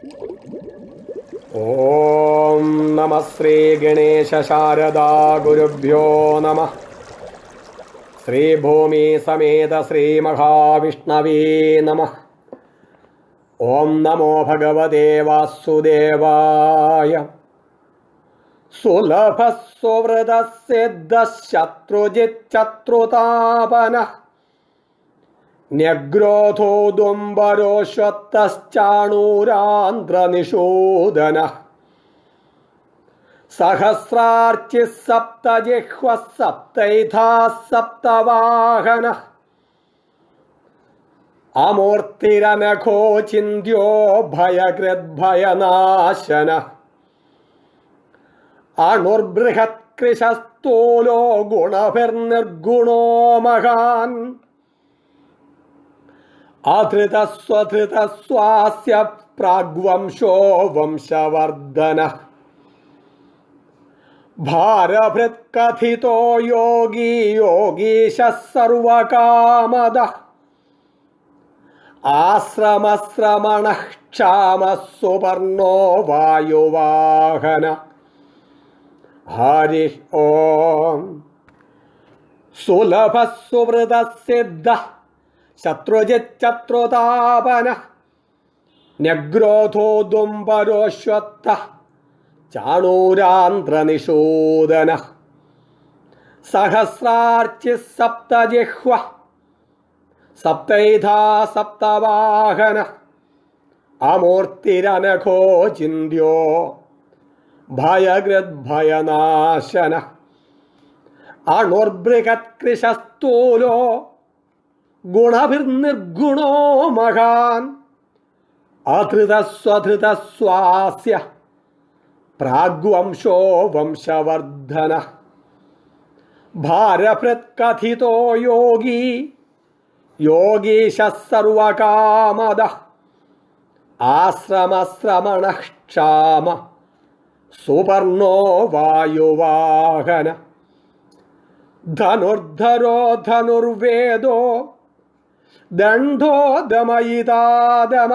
ഓം നമ ശ്രീ ഗണേശ ശാരദാ ഗുരുഭ്യോ നമ. ശ്രീഭൂമി സമേത ശ്രീ മഹാവിഷ്ണവേ നമ. ഓം നമോ ഭഗവതേ വാസുദേവായ. സുലഭ സുവൃത സിദ്ധ ശത്രുജിച്ചത്രുതാപന ന്യഗ്രോധോദുംബരോശ്വത്തശ്ചാണൂരാന്ത്രനിഷൂദന സഹസ്രാർച്ചി സപ്തജിഹ്വ സപ്തൈധാ സപ്തവാഹന അമൂർത്തിരനഘോ ചിന്ത്യോ ഭയകൃദ്ഭയനാശന അണുർബൃഹത്കൃശസ്ഥൂലോ ഗുണഭിർനിർഗുണോ മഹാൻ അധൃതസ്വധൃതസ്വാസ്യ പ്രാഗ്വംശോ വംശവർദ്ധന ഭാരഭൃത്കഥിതോ യോഗീ യോഗീശഃ സർവകാമദ ആശ്രമശ്രമണഃ ക്ഷാമഃ സുപർണോ വായുവാഹന. ഹരി ഓം. സുലഭ സുവൃത സിദ്ധ ശത്രുജിച്ചത്രുതാപന ന്യഗ്രോധോദുംബരോശ്വത്ത ചാണൂരാന്ത്രനിഷൂദന സഹസ്രാർച്ചി സപ്തജിഹ്വ സപ്തൈധാ സപ്തവാഹന അമൂർത്തിരനഘോ ചിന്ത്യോ ഭയകൃദ്ഭയനാശന അണുർബൃഹത്കൃശസ്ഥൂലോ ഗുണഭിർനിർഗുണോ മഹാൻ അധൃതസ്വധൃതസ്വാസ്യ പ്രാഗ്വംശോ വംശവർദ്ധന ഭാരഭൃത്കഥിതോ യോഗീ യോഗീശഃ സർവകാമദ ആശ്രമശ്രമണഃ ക്ഷാമ സുപർണോ വായുവാഹന ധനുർധരോ ധനുർവേദോ ദണ്ഡോ ദമയിതാദമ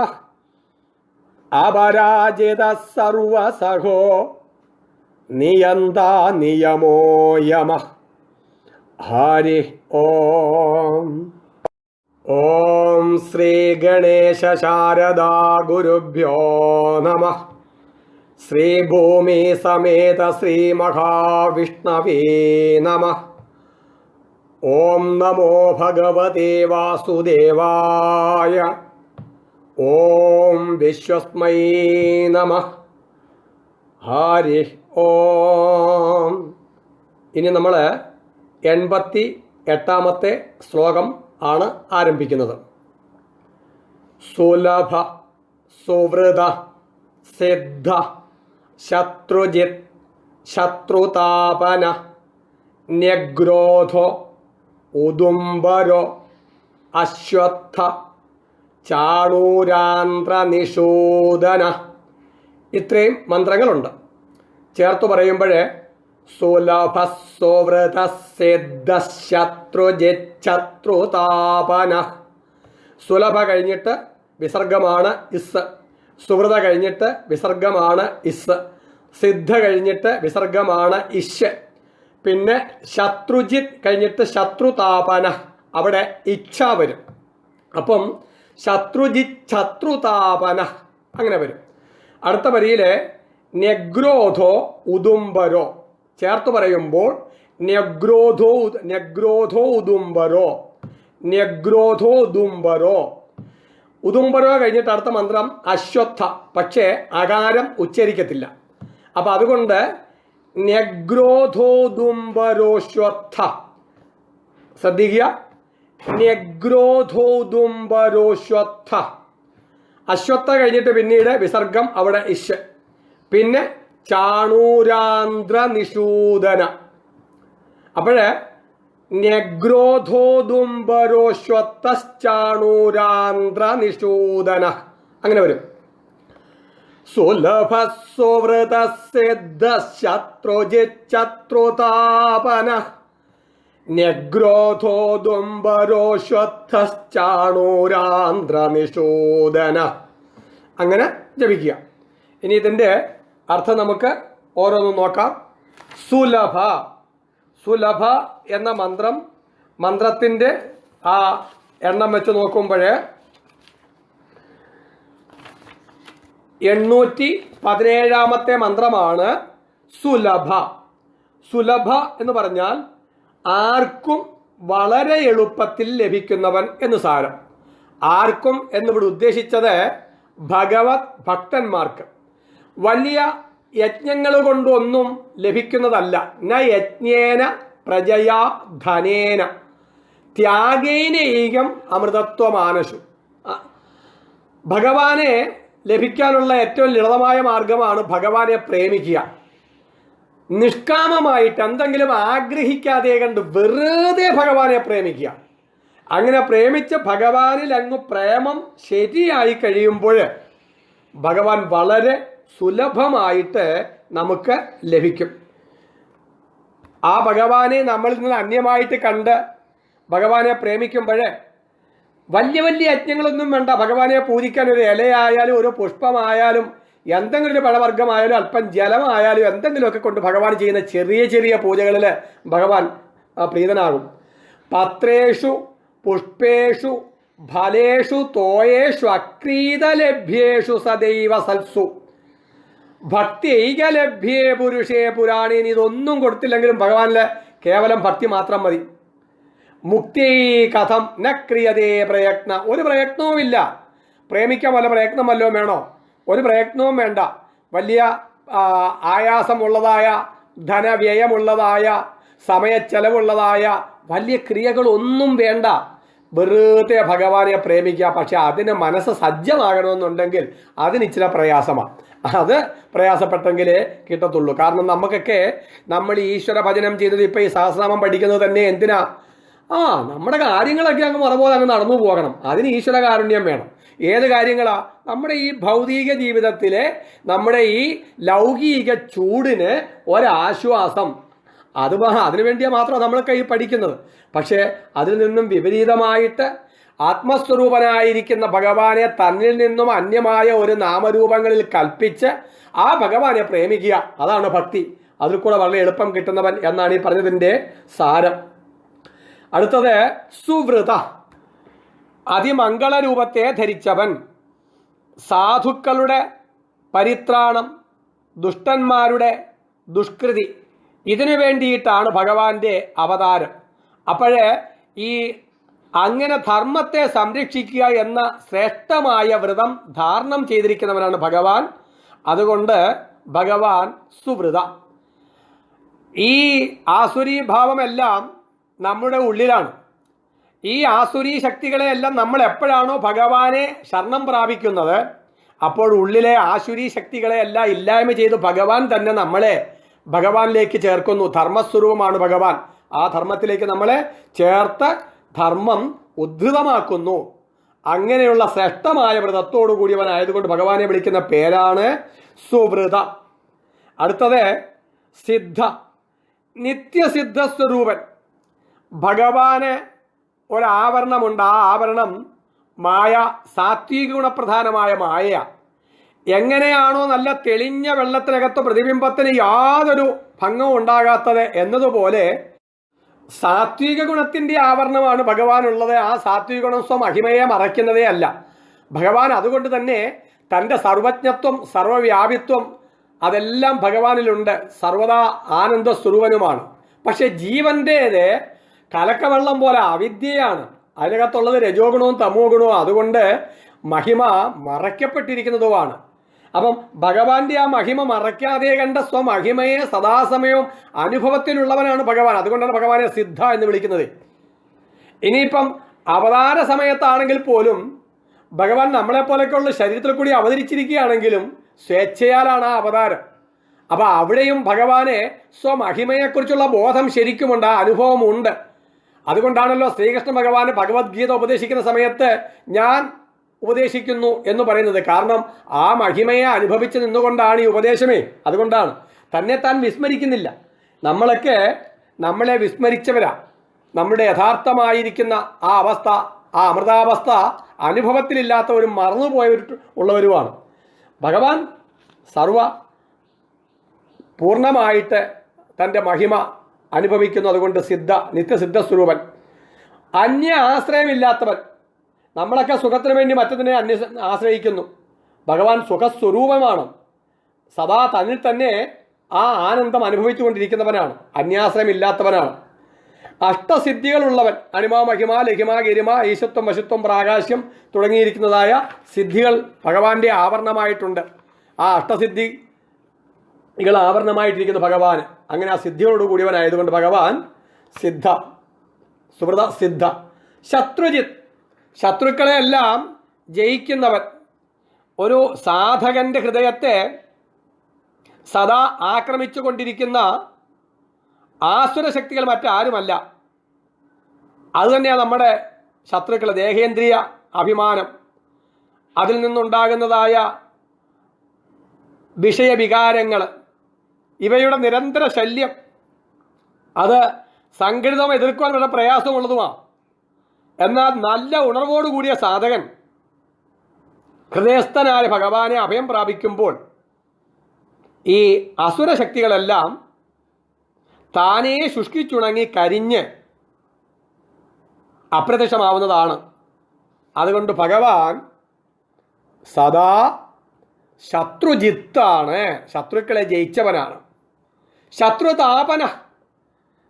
അപരാജിത സർവസഹോ നിയന്താ നിയമോ യമ. ഹരി ഓം. ഓം ശ്രീ ഗണേശ ശാരദാ ഗുരുഭ്യോ നമ. ശ്രീഭൂമി സമേത ശ്രീ മഹാവിഷ്ണവേ നമ. ഓം നമോ ഭഗവതേ വാസുദേവായ. ഓം വിശ്വസ്മൈ നമ. ഹരി ഓം. ഇനി നമ്മൾ 88-ാമത്തെ ശ്ലോകം ആണ് ആരംഭിക്കുന്നത്. സുലഭ സുവൃത സിദ്ധ ശത്രുജിത് ശത്രുതാപന ന്യഗ്രോധോ ഉദുംബരോ അശ്വത്ഥ ചാണൂരാന്ത്രനിഷൂദന. ഇത്രയും മന്ത്രങ്ങളുണ്ട്. ചേർത്ത് പറയുമ്പോഴേ സുലഭ സുവൃത സിദ്ധ ശത്രുജിച്ഛത്രുതാപന. സുലഭ കഴിഞ്ഞിട്ട് വിസർഗമാണ് ഇസ്. സുവൃത കഴിഞ്ഞിട്ട് വിസർഗമാണ് ഇസ്. സിദ്ധ കഴിഞ്ഞിട്ട് വിസർഗമാണ് ഇഷ്. പിന്നെ ശത്രുജിത് കഴിഞ്ഞിട്ട് ശത്രുതാപന, അവിടെ ഇച്ഛ വരും. അപ്പം ശത്രുജിത് ശത്രുതാപന അങ്ങനെ വരും. അടുത്ത വരിയിലെ ന്യഗ്രോധോ ഉദുംബരോ ചേർത്ത് പറയുമ്പോൾ ന്യഗ്രോധോ ഉദുംബരോ ന്യഗ്രോധോ ഉദുംബരോ. ഉദുംബരോ കഴിഞ്ഞിട്ട് അടുത്ത മന്ത്രം അശ്വത്ഥ, പക്ഷേ അകാരം ഉച്ചരിക്കത്തില്ല. അപ്പം അതുകൊണ്ട് ന്യഗ്രോധോദുംബരോശ്വത്ഥ. ശ്രദ്ധിക്കുക, ന്യഗ്രോധോദുംബരോശ്വത്ഥ. അശ്വത്ഥ കഴിഞ്ഞിട്ട് പിന്നീട് വിസർഗം അവിടെ ഇഷ്. പിന്നെ ചാണൂരാന്ത്രനിഷൂദന. അപ്പോഴേ ന്യഗ്രോധോദുംബരോശ്വത്തശ്ചാണൂരാന്ത്രനിഷൂദന അങ്ങനെ വരും. സുലഭ സുവൃത സിദ്ധ ശത്രുജിച്ഛത്രുതാപന ന്യഗ്രോധോദുംബരോശ്വത്തശ്ചാണൂരാന്ത്രനിഷൂദന അങ്ങനെ ജപിക്കുക. ഇനി ഇതിൻ്റെ അർത്ഥം നമുക്ക് ഓരോന്നും നോക്കാം. സുലഭ. സുലഭ എന്ന മന്ത്രത്തിൻ്റെ ആ എണ്ണം വെച്ച് നോക്കുമ്പോൾ 817ാമത്തെ മന്ത്രമാണ് സുലഭ. സുലഭ എന്ന് പറഞ്ഞാൽ ആർക്കും വളരെ എളുപ്പത്തിൽ ലഭിക്കുന്നവൻ എന്ന് സാരം. ആർക്കും എന്നിവിടെ ഉദ്ദേശിച്ചത് ഭഗവത് ഭക്തന്മാർക്ക്. വലിയ യജ്ഞങ്ങൾ കൊണ്ടൊന്നും ലഭിക്കുന്നതല്ല. ന യജ്ഞേന പ്രജയാ ധനേന ത്യാഗേനൈകം അമൃതത്വമാനശു. ഭഗവാനെ ലഭിക്കാനുള്ള ഏറ്റവും ലളിതമായ മാർഗമാണ് ഭഗവാനെ പ്രേമിക്കുക. നിഷ്കാമമായിട്ട് എന്തെങ്കിലും ആഗ്രഹിക്കാതെ കണ്ട് വെറുതെ ഭഗവാനെ പ്രേമിക്കുക. അങ്ങനെ പ്രേമിച്ച് ഭഗവാനിൽ അങ്ങ് പ്രേമം ശരിയായി കഴിയുമ്പോൾ ഭഗവാൻ വളരെ സുലഭമായിട്ട് നമുക്ക് ലഭിക്കും. ആ ഭഗവാനെ നമ്മളിൽ നിന്ന് അന്യമായിട്ട് കണ്ട് ഭഗവാനെ പ്രേമിക്കുമ്പോൾ വലിയ വലിയ യജ്ഞങ്ങളൊന്നും വേണ്ട. ഭഗവാനെ പൂജിക്കാൻ ഒരു ഇലയായാലും ഒരു പുഷ്പമായാലും എന്തെങ്കിലും ഒരു പഴവർഗ്ഗമായാലും അല്പം ജലമായാലും എന്തെങ്കിലുമൊക്കെ കൊണ്ട് ഭഗവാൻ ചെയ്യുന്ന ചെറിയ ചെറിയ പൂജകളിൽ ഭഗവാൻ പ്രീതനാകും. പത്രേഷു പുഷ്പേഷു ഫലേഷു തോയേഷു അക്രീതലഭ്യേഷു സദൈവ സൽസു ഭക്തിൈകലഭ്യേ പുരുഷേ പുരാണീന്. ഇതൊന്നും കൊടുത്തില്ലെങ്കിലും ഭഗവാനിലെ കേവലം ഭക്തി മാത്രം മതി. മുക്തി കഥം ന ക്രിയതേ പ്രയത്ന. ഒരു പ്രയത്നവുമില്ല. പ്രേമിക്കാൻ വല്ല പ്രയത്നം വല്ലതും വേണോ? ഒരു പ്രയത്നവും വേണ്ട. വലിയ ആയാസമുള്ളതായ, ധനവ്യയമുള്ളതായ, സമയച്ചെലവുള്ളതായ വലിയ ക്രിയകളൊന്നും വേണ്ട. വെറുതെ ഭഗവാനെ പ്രേമിക്കുക. പക്ഷെ അതിന് മനസ്സ് സജ്ജമാകണമെന്നുണ്ടെങ്കിൽ അതിന് ഇച്ചിരി പ്രയാസമാണ്. അത് പ്രയാസപ്പെട്ടെങ്കിലേ കിട്ടത്തുള്ളൂ. കാരണം നമുക്കൊക്കെ നമ്മൾ ഈശ്വര ഭജനം ചെയ്തത് ഇപ്പം ഈ സഹസ്രനാമം പഠിക്കുന്നത് തന്നെ എന്തിനാ? നമ്മുടെ കാര്യങ്ങളൊക്കെ അങ്ങ് മറപോലെ അങ്ങ് നടന്നു പോകണം. അതിന് ഈശ്വര കാരുണ്യം വേണം. ഏത് കാര്യങ്ങളാ? നമ്മുടെ ഈ ഭൗതിക ജീവിതത്തിലെ നമ്മുടെ ഈ ലൗകിക ചൂടിന് ഒരാശ്വാസം. അതിനു വേണ്ടിയാ മാത്രമാണ് നമ്മളൊക്കെ ഈ പഠിക്കുന്നത്. പക്ഷേ അതിൽ നിന്നും വിപരീതമായിട്ട് ആത്മസ്വരൂപനായിരിക്കുന്ന ഭഗവാനെ തന്നിൽ നിന്നും അന്യമായ ഒരു നാമരൂപങ്ങളിൽ കൽപ്പിച്ച് ആ ഭഗവാനെ പ്രേമിക്കുക. അതാണ് ഭക്തി. അതിൽ കൂടെ വളരെ എളുപ്പം കിട്ടുന്നവൻ എന്നാണ് ഈ പറഞ്ഞതിൻ്റെ സാരം. അടുത്തത് സുവൃത. അതിമംഗള രൂപത്തെ ധരിച്ചവൻ. സാധുക്കളുടെ പരിത്രാണം, ദുഷ്ടന്മാരുടെ ദുഷ്കൃതി, ഇതിനു വേണ്ടിയിട്ടാണ് ഭഗവാന്റെ അവതാരം. അപ്പോഴേ ഈ അങ്ങനെ ധർമ്മത്തെ സംരക്ഷിക്കുക എന്ന ശ്രേഷ്ഠമായ വ്രതം ധാരണം ചെയ്തിരിക്കുന്നവനാണ് ഭഗവാൻ. അതുകൊണ്ട് ഭഗവാൻ സുവൃത. ഈ ആസുരീ ഭാവമെല്ലാം നമ്മുടെ ഉള്ളിലാണ്. ഈ ആസുരീ ശക്തികളെയെല്ലാം നമ്മൾ എപ്പോഴാണോ ഭഗവാനെ ശരണം പ്രാപിക്കുന്നത് അപ്പോൾ ഉള്ളിലെ ആസുരീ ശക്തികളെയെല്ലാം ഇല്ലായ്മ ചെയ്ത് ഭഗവാൻ തന്നെ നമ്മളെ ഭഗവാനിലേക്ക് ചേർക്കുന്നു. ധർമ്മസ്വരൂപമാണ് ഭഗവാൻ. ആ ധർമ്മത്തിലേക്ക് നമ്മളെ ചേർത്ത് ധർമ്മം ഉദ്ധൃതമാക്കുന്നു. അങ്ങനെയുള്ള ശ്രേഷ്ഠമായ വ്രതത്തോടു കൂടിയവനായതുകൊണ്ട് ഭഗവാനെ വിളിക്കുന്ന പേരാണ് സുവൃത. അടുത്തത് സിദ്ധ. നിത്യസിദ്ധ സ്വരൂപൻ. ഭഗവാന് ഒരാവരണമുണ്ട്. ആ ആവരണം മായ, സാത്വിക ഗുണപ്രധാനമായ മായ. എങ്ങനെയാണോ നല്ല തെളിഞ്ഞ വെള്ളത്തിനകത്ത് പ്രതിബിംബത്തിന് യാതൊരു ഭംഗവും ഉണ്ടാകാത്തത് എന്നതുപോലെ സാത്വിക ഗുണത്തിൻ്റെ ആവരണമാണ് ഭഗവാനുള്ളത്. ആ സാത്വിക ഗുണം സ്വമഹിമയെ മറയ്ക്കുന്നതേ അല്ല. ഭഗവാൻ അതുകൊണ്ട് തന്നെ തൻ്റെ സർവജ്ഞത്വം, സർവവ്യാപിത്വം അതെല്ലാം ഭഗവാനിലുണ്ട്. സർവദാ ആനന്ദ സ്വരൂപനുമാണ്. പക്ഷെ ജീവൻ്റേത് കലക്കവെള്ളം പോലെ അവിദ്യയാണ്. അതിനകത്തുള്ളത് രജോ ഗുണവും തമോ ഗുണവും. അതുകൊണ്ട് മഹിമ മറയ്ക്കപ്പെട്ടിരിക്കുന്നതുമാണ്. അപ്പം ഭഗവാന്റെ ആ മഹിമ മറയ്ക്കാതെ കണ്ട സ്വമഹിമയെ സദാസമയവും അനുഭവത്തിലുള്ളവനാണ് ഭഗവാൻ. അതുകൊണ്ടാണ് ഭഗവാനെ സിദ്ധ എന്ന് വിളിക്കുന്നത്. ഇനിയിപ്പം അവതാര സമയത്താണെങ്കിൽ പോലും ഭഗവാൻ നമ്മളെപ്പോലൊക്കെയുള്ള ശരീരത്തിൽ കൂടി അവതരിച്ചിരിക്കുകയാണെങ്കിലും സ്വേച്ഛയാലാണ് ആ അവതാരം. അപ്പം അവിടെയും ഭഗവാനെ സ്വമഹിമയെക്കുറിച്ചുള്ള ബോധം ശരിക്കുമുണ്ട്, ആ അനുഭവമുണ്ട്. അതുകൊണ്ടാണല്ലോ ശ്രീകൃഷ്ണ ഭഗവാന് ഭഗവത്ഗീത ഉപദേശിക്കുന്ന സമയത്ത് ഞാൻ ഉപദേശിക്കുന്നു എന്ന് പറയുന്നത്. കാരണം ആ മഹിമയെ അനുഭവിച്ച് നിന്നുകൊണ്ടാണ് ഈ ഉപദേശമേ. അതുകൊണ്ടാണ് തന്നെ താൻ വിസ്മരിക്കുന്നില്ല. നമ്മളൊക്കെ നമ്മളെ വിസ്മരിച്ചവരാ. നമ്മുടെ യഥാർത്ഥമായിരിക്കുന്ന ആ അവസ്ഥ, ആ അമൃതാവസ്ഥ അനുഭവത്തിലില്ലാത്തവരും മറന്നുപോയവർ ഉള്ളവരുമാണ്. ഭഗവാൻ സർവ പൂർണ്ണമായിട്ട് തൻ്റെ മഹിമ അനുഭവിക്കുന്നു. അതുകൊണ്ട് നിത്യസിദ്ധ സ്വരൂപൻ, അന്യ ആശ്രയമില്ലാത്തവൻ. നമ്മളൊക്കെ സുഖത്തിന് വേണ്ടി മറ്റതിനെ ആശ്രയിക്കുന്നു. ഭഗവാൻ സുഖസ്വരൂപമാണ്. സദാ തന്നിൽ തന്നെ ആ ആനന്ദം അനുഭവിച്ചു കൊണ്ടിരിക്കുന്നവനാണ്, അന്യാശ്രയമില്ലാത്തവനാണ്. അഷ്ടസിദ്ധികളുള്ളവൻ, അണിമ മഹിമ ലഹിമ ഗരിമ ഈശത്വം വശുത്വം പ്രാകാശ്യം തുടങ്ങിയിരിക്കുന്നതായ സിദ്ധികൾ ഭഗവാന്റെ ആവരണമായിട്ടുണ്ട്. ആ അഷ്ടസിദ്ധികൾ ആവരണമായിട്ടിരിക്കുന്ന ഭഗവാൻ, അങ്ങനെ ആ സിദ്ധികളോട് കൂടിയവനായതുകൊണ്ട് ഭഗവാൻ സിദ്ധ, സുഹൃത സിദ്ധ. ശത്രുജിത്ത്, ശത്രുക്കളെയെല്ലാം ജയിക്കുന്നവൻ. ഒരു സാധകന്റെ ഹൃദയത്തെ സദാ ആക്രമിച്ചു കൊണ്ടിരിക്കുന്ന ആസുരശക്തികൾ മറ്റാരുമല്ല. അതുതന്നെയാണ് നമ്മുടെ ശത്രുക്കൾ. ദേഹേന്ദ്രിയ അഭിമാനം, അതിൽ നിന്നുണ്ടാകുന്നതായ വിഷയവികാരങ്ങൾ, ഇവയുടെ നിരന്തര ശല്യം, അത് സംഘടിതം എതിർക്കുവാൻ വളരെ പ്രയാസമുള്ളതുമാണ്. എന്നാൽ നല്ല ഉണർവോടുകൂടിയ സാധകൻ ഹൃദയസ്ഥനായ ഭഗവാനെ അഭയം പ്രാപിക്കുമ്പോൾ ഈ അസുരശക്തികളെല്ലാം താനേ ശുഷ്കിച്ചുണങ്ങി കരിഞ്ഞ് അപ്രത്യക്ഷമാവുന്നതാണ്. അതുകൊണ്ട് ഭഗവാൻ സദാ ശത്രുജിത്താണ്, ശത്രുക്കളെ ജയിച്ചവനാണ്. ശത്രുതാപന,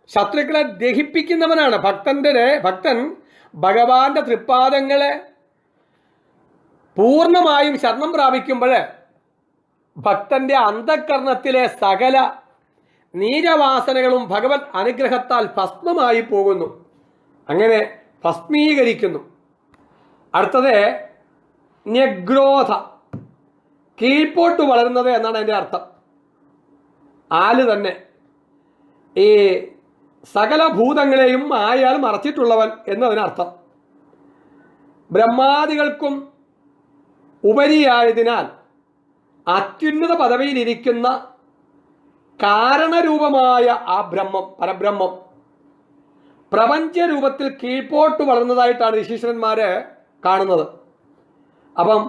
ശത്രുക്കളെ ദഹിപ്പിക്കുന്നവനാണ്. ഭക്തൻ ഭഗവാന്റെ തൃപ്പാദങ്ങളെ പൂർണ്ണമായും ശരണം പ്രാപിക്കുമ്പോൾ ഭക്തന്റെ അന്ധകരണത്തിലെ സകല നീചവാസനകളും ഭഗവത് അനുഗ്രഹത്താൽ ഭസ്മമായി പോകുന്നു, അങ്ങനെ ഭസ്മീകരിക്കുന്നു. അടുത്തത് ന്യഗ്രോധ, കീഴ്പോട്ട് വളരുന്നത് എന്നാണ് അതിൻ്റെ അർത്ഥം. ആല് തന്നെ ഈ സകല ഭൂതങ്ങളെയും ആയാൽ മറച്ചിട്ടുള്ളവൻ എന്നതിനർത്ഥം. ബ്രഹ്മാദികൾക്കും ഉപരിയായതിനാൽ അത്യുന്നത പദവിയിലിരിക്കുന്ന കാരണരൂപമായ ആ ബ്രഹ്മം, പരബ്രഹ്മം പ്രപഞ്ചരൂപത്തിൽ കീഴ്പോട്ട് വളർന്നതായിട്ടാണ് ഋഷീശ്വരന്മാര് കാണുന്നത്. അപ്പം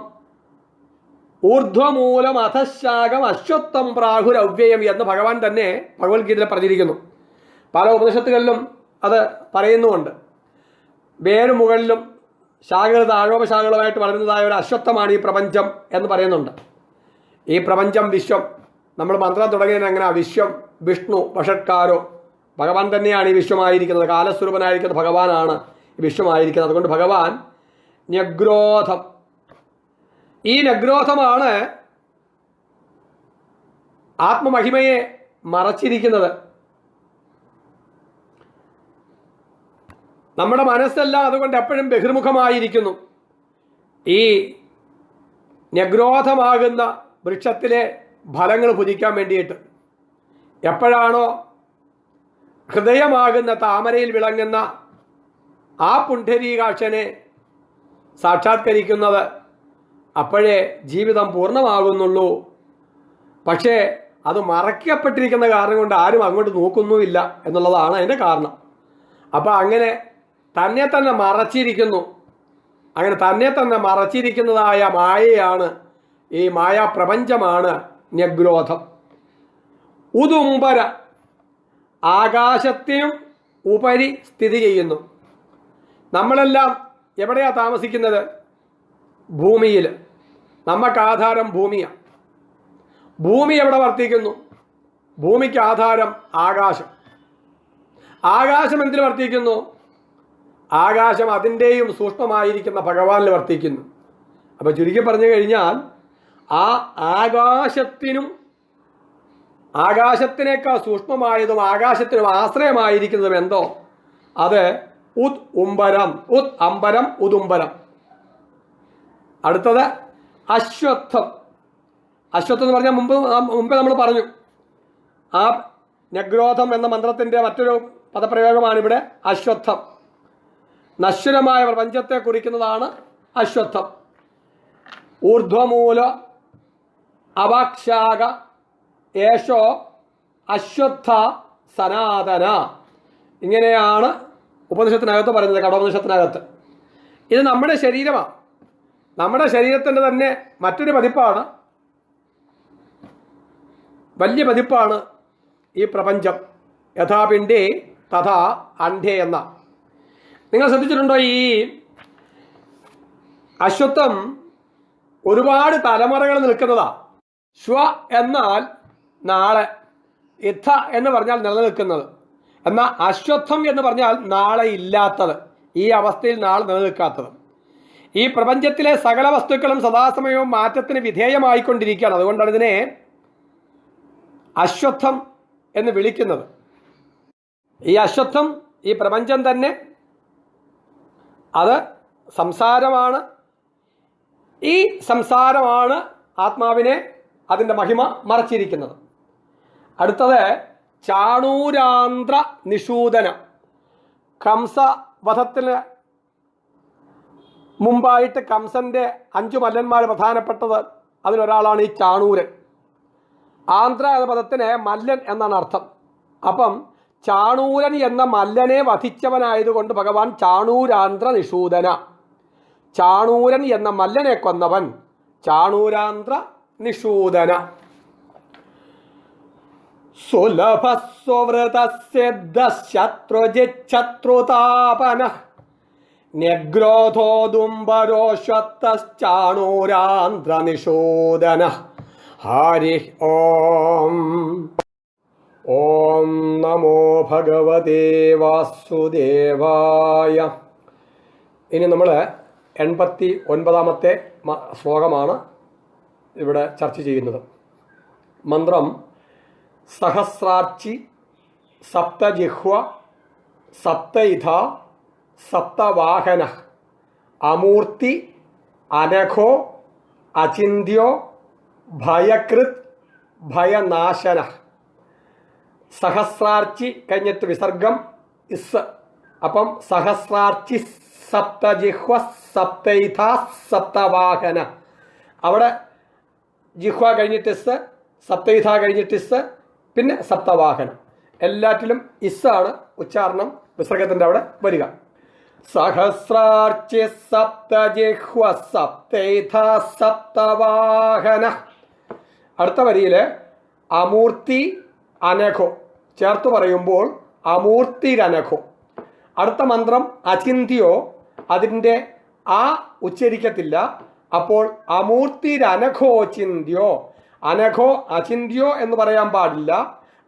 ഊർധ്വമൂലം അധശാകം അശ്വത്ഥം പ്രാഹുരവ്യയം എന്ന് ഭഗവാൻ തന്നെ ഭഗവത്ഗീതയിൽ പറഞ്ഞിരിക്കുന്നു. പല ഉപനിഷത്തുകളിലും അത് പറയുന്നുമുണ്ട്. വേരു മുകളിലും ശാഖകൾ താഴോപശാഖകളുമായിട്ട് വളരുന്നതായ ഒരു അശ്വത്ഥമാണ് ഈ പ്രപഞ്ചം എന്ന് പറയുന്നുണ്ട്. ഈ പ്രപഞ്ചം, വിശ്വം, നമ്മൾ മന്ത്രം തുടങ്ങിയതിന് എങ്ങനെ വിശ്വം, വിഷ്ണു, വഷട്കാരോ, ഭഗവാൻ തന്നെയാണ് ഈ വിശ്വമായിരിക്കുന്നത്. കാലസ്വരൂപനായിരിക്കുന്ന ഭഗവാനാണ് ഈ വിശ്വമായിരിക്കുന്നത്. അതുകൊണ്ട് ഭഗവാൻ ന്യഗ്രോധം, ഈ ന്യഗ്രോധമാണ് ആത്മമഹിമയെ മറച്ചിരിക്കുന്നത്. നമ്മുടെ മനസ്സെല്ലാം അതുകൊണ്ട് എപ്പോഴും ബഹിർമുഖമായിരിക്കുന്നു. ഈ ന്യഗ്രോധമാകുന്ന വൃക്ഷത്തിലെ ഫലങ്ങൾ ഭുജിക്കാൻ വേണ്ടിയിട്ട് എപ്പോഴാണോ ഹൃദയമാകുന്ന താമരയിൽ വിളങ്ങുന്ന ആ പുണ്ഡരീകാക്ഷനെ സാക്ഷാത്കരിക്കുന്നത്, അപ്പോഴേ ജീവിതം പൂർണ്ണമാകുന്നുള്ളൂ. പക്ഷേ അത് മറയ്ക്കപ്പെട്ടിരിക്കുന്ന കാരണം കൊണ്ട് ആരും അങ്ങോട്ട് നോക്കുന്നുമില്ല എന്നുള്ളതാണ് അതിൻ്റെ കാരണം. അപ്പോൾ അങ്ങനെ തന്നെ മറച്ചിരിക്കുന്നു. അങ്ങനെ തന്നെ മറച്ചിരിക്കുന്നതായ മായയാണ്, ഈ മായാപ്രപഞ്ചമാണ് ന്യഗ്രോധം. ഉദുംബര, ആകാശത്തിനും ഉപരി സ്ഥിതി ചെയ്യുന്നു. നമ്മളെല്ലാം എവിടെയാണ് താമസിക്കുന്നത്? ഭൂമിയിൽ. നമുക്ക് ആധാരം ഭൂമിയാണ്. ഭൂമി എവിടെ വർത്തിക്കുന്നു? ഭൂമിക്ക് ആധാരം ആകാശം. ആകാശം എന്തിൽ വർത്തിക്കുന്നു? ആകാശം അതിൻ്റെയും സൂക്ഷ്മമായിരിക്കുന്ന ഭഗവാനിൽ വർത്തിക്കുന്നു. അപ്പോൾ ചുരുക്കി പറഞ്ഞു കഴിഞ്ഞാൽ ആ ആകാശത്തിനേക്കാൾ സൂക്ഷ്മമായതും ആകാശത്തിനും ആശ്രയമായിരിക്കുന്നതും എന്തോ അത് അമ്പരം ഉദുംബരം. അടുത്തത് അശ്വത്ഥം. അശ്വത്ഥം എന്ന് പറഞ്ഞാൽ മുമ്പ് നമ്മൾ പറഞ്ഞു. ആ ന്യഗ്രോധം എന്ന മന്ത്രത്തിൻ്റെ മറ്റൊരു പദപ്രയോഗമാണ് ഇവിടെ അശ്വത്ഥം. നശ്വരമായ പ്രപഞ്ചത്തെ കുറിക്കുന്നതാണ് അശ്വത്ഥം. ഊർധ്വമൂല അവാക്ഷാക ഏഷോ അശ്വത്ഥ സനാതന, ഇങ്ങനെയാണ് ഉപനിഷത്തിനകത്ത് പറയുന്നത്, കടോപനിഷത്തിനകത്ത്. ഇത് നമ്മുടെ ശരീരമാണ്. നമ്മുടെ ശരീരത്തിൻ്റെ തന്നെ മറ്റൊരു പതിപ്പാണ് വലിയ പതിപ്പാണ് ഈ പ്രപഞ്ചം. യഥാപിണ്ഡേ തഥാ അണ്ഡേ എന്ന. നിങ്ങൾ ശ്രദ്ധിച്ചിട്ടുണ്ടോ, ഈ അശ്വത്ഥം ഒരുപാട് തലമുറകൾ നിൽക്കുന്നതാ. ശ്വ എന്നാൽ നാളെ, ഇഥ എന്ന് പറഞ്ഞാൽ നിലനിൽക്കുന്നത്. എന്നാൽ അശ്വത്ഥം എന്ന് പറഞ്ഞാൽ നാളെ ഇല്ലാത്തത്, ഈ അവസ്ഥയിൽ നാളെ നിലനിൽക്കാത്തത്. ഈ പ്രപഞ്ചത്തിലെ സകല വസ്തുക്കളും സദാസമയവും മാറ്റത്തിന് വിധേയമായിക്കൊണ്ടിരിക്കുകയാണ്. അതുകൊണ്ടാണ് ഇതിനെ അശ്വത്ഥം എന്ന് വിളിക്കുന്നത്. ഈ അശ്വത്ഥം, ഈ പ്രപഞ്ചം തന്നെ അത് സംസാരമാണ്. ഈ സംസാരമാണ് ആത്മാവിനെ, അതിൻ്റെ മഹിമ മറച്ചിരിക്കുന്നത്. അടുത്തത് ചാണൂരാന്ധ്ര നിഷൂദനം. കംസവധത്തിന് മുമ്പായിട്ട് കംസന്റെ 5 മല്ലന്മാർ പ്രധാനപ്പെട്ടത്, അതിലൊരാളാണ് ഈ ചാണൂരൻ. ആന്ധ്ര എന്ന പദത്തിന് മല്ലൻ എന്നാണ് അർത്ഥം. അപ്പം ചാണൂരൻ എന്ന മല്ലനെ വധിച്ചവനായതുകൊണ്ട് ഭഗവാൻ ചാണൂരാന്ധ്ര നിഷൂദന. ചാണൂരൻ എന്ന മല്ലനെ കൊന്നവൻ ചാണൂരാന്ധ്ര നിഷൂദന. സുലഭസ്വൃതസ്യദ്ശത്രുജിച്ഛത്രുതാപന ന്യഗ്രോധോദുംബരോശ്വത്തശ്ചാണൂരാന്ധ്ര നിഷൂദന. ഹരി ഓം. ഓം നമോ ഭഗവതേ വാസുദേവായ. ഇനി നമ്മൾ 89-ാമത്തെ ശ്ലോകമാണ് ഇവിടെ ചർച്ച ചെയ്യുന്നത്. മന്ത്രം സഹസ്രാർച്ചി സപ്തജിഹ്വ സപ്തൈധ സപ്തവാഹന അമൂർത്തി അനഘോ അചിന്യോ ഭയകൃത് ഭയനാശന. സഹസ്രാർച്ചി കഴിഞ്ഞിട്ട് വിസർഗം ഇസ്. അപ്പം സഹസ്രാർച്ചി സപ്തജിഹ്വ സപ്തൈധ സപ്തവാഹന. അവിടെ ജിഹ്വ കഴിഞ്ഞിട്ട് ഇസ്, സപ്തൈധ കഴിഞ്ഞിട്ട് ഇസ്, പിന്നെ സപ്തവാഹനം. എല്ലാറ്റിലും ഇസ്സാണ് ഉച്ചാരണം വിസർഗത്തിൻ്റെ അവിടെ വരിക. സഹസ്രാർച്ചി സപ്തജിഹ്വ സപ്തൈധ സപ്തവാഹന. അടുത്ത വരിയിൽ അമൂർത്തി അനഘോ ചേർത്ത് പറയുമ്പോൾ അമൂർത്തിരനഘോ. അടുത്ത മന്ത്രം അചിന്തിയോ, അതിൻ്റെ ആ ഉച്ചരിക്കത്തില്ല. അപ്പോൾ അമൂർത്തിരനഘോ ചിന്തിയോ. അനഘോ അചിന്തിയോ എന്ന് പറയാൻ പാടില്ല,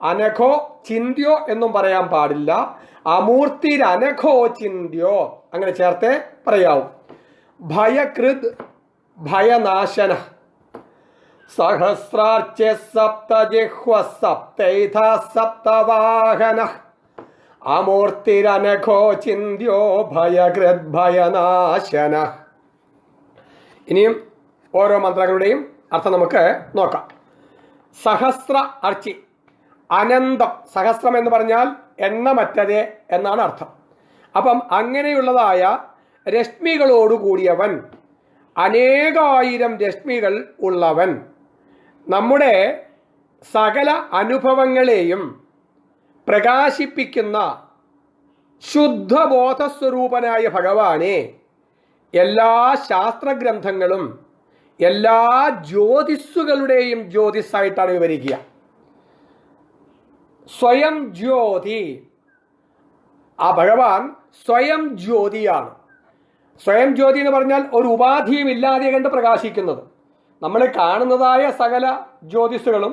അനഘോ ചിന്തിയോ എന്നും പറയാൻ പാടില്ല. അമൂർത്തിരനഘോ ചിന്തിയോ അങ്ങനെ ചേർത്തേ പറയാവൂ. ഭയകൃത് ഭയനാശന. സഹസ്രാർച്യ സപ്തജിഹ്വ സപ്തൈധ സപ്തവാഹന അമൂർത്തിരനഘോ ചിന്ത്യോ ഭയകൃത് ഭയനാശന. ഇനിയും ഓരോ മന്ത്രങ്ങളുടെയും അർത്ഥം നമുക്ക് നോക്കാം. സഹസ്ര അർച്ചി, അനന്തം. സഹസ്രം എന്ന് പറഞ്ഞാൽ എണ്ണമറ്റത് എന്നാണ് അർത്ഥം. അപ്പം അങ്ങനെയുള്ളതായ രശ്മികളോടുകൂടിയവൻ, അനേകായിരം രശ്മികൾ ഉള്ളവൻ, നമ്മുടെ സകല അനുഭവങ്ങളെയും പ്രകാശിപ്പിക്കുന്ന ശുദ്ധബോധസ്വരൂപനായ ഭഗവാനെ എല്ലാ ശാസ്ത്രഗ്രന്ഥങ്ങളും എല്ലാ ജ്യോതിസ്സുകളുടെയും ജ്യോതിസ്സായിട്ടാണ് വിവരിക്കുക. സ്വയം ജ്യോതി. ആ ഭഗവാൻ സ്വയം ജ്യോതിയാണ്. സ്വയം ജ്യോതി എന്ന് പറഞ്ഞാൽ ഒരു ഉപാധിയും ഇല്ലാതെ കണ്ട് പ്രകാശിക്കുന്നത്. നമ്മൾ കാണുന്നതായ സകല ജ്യോതിസ്സുകളും,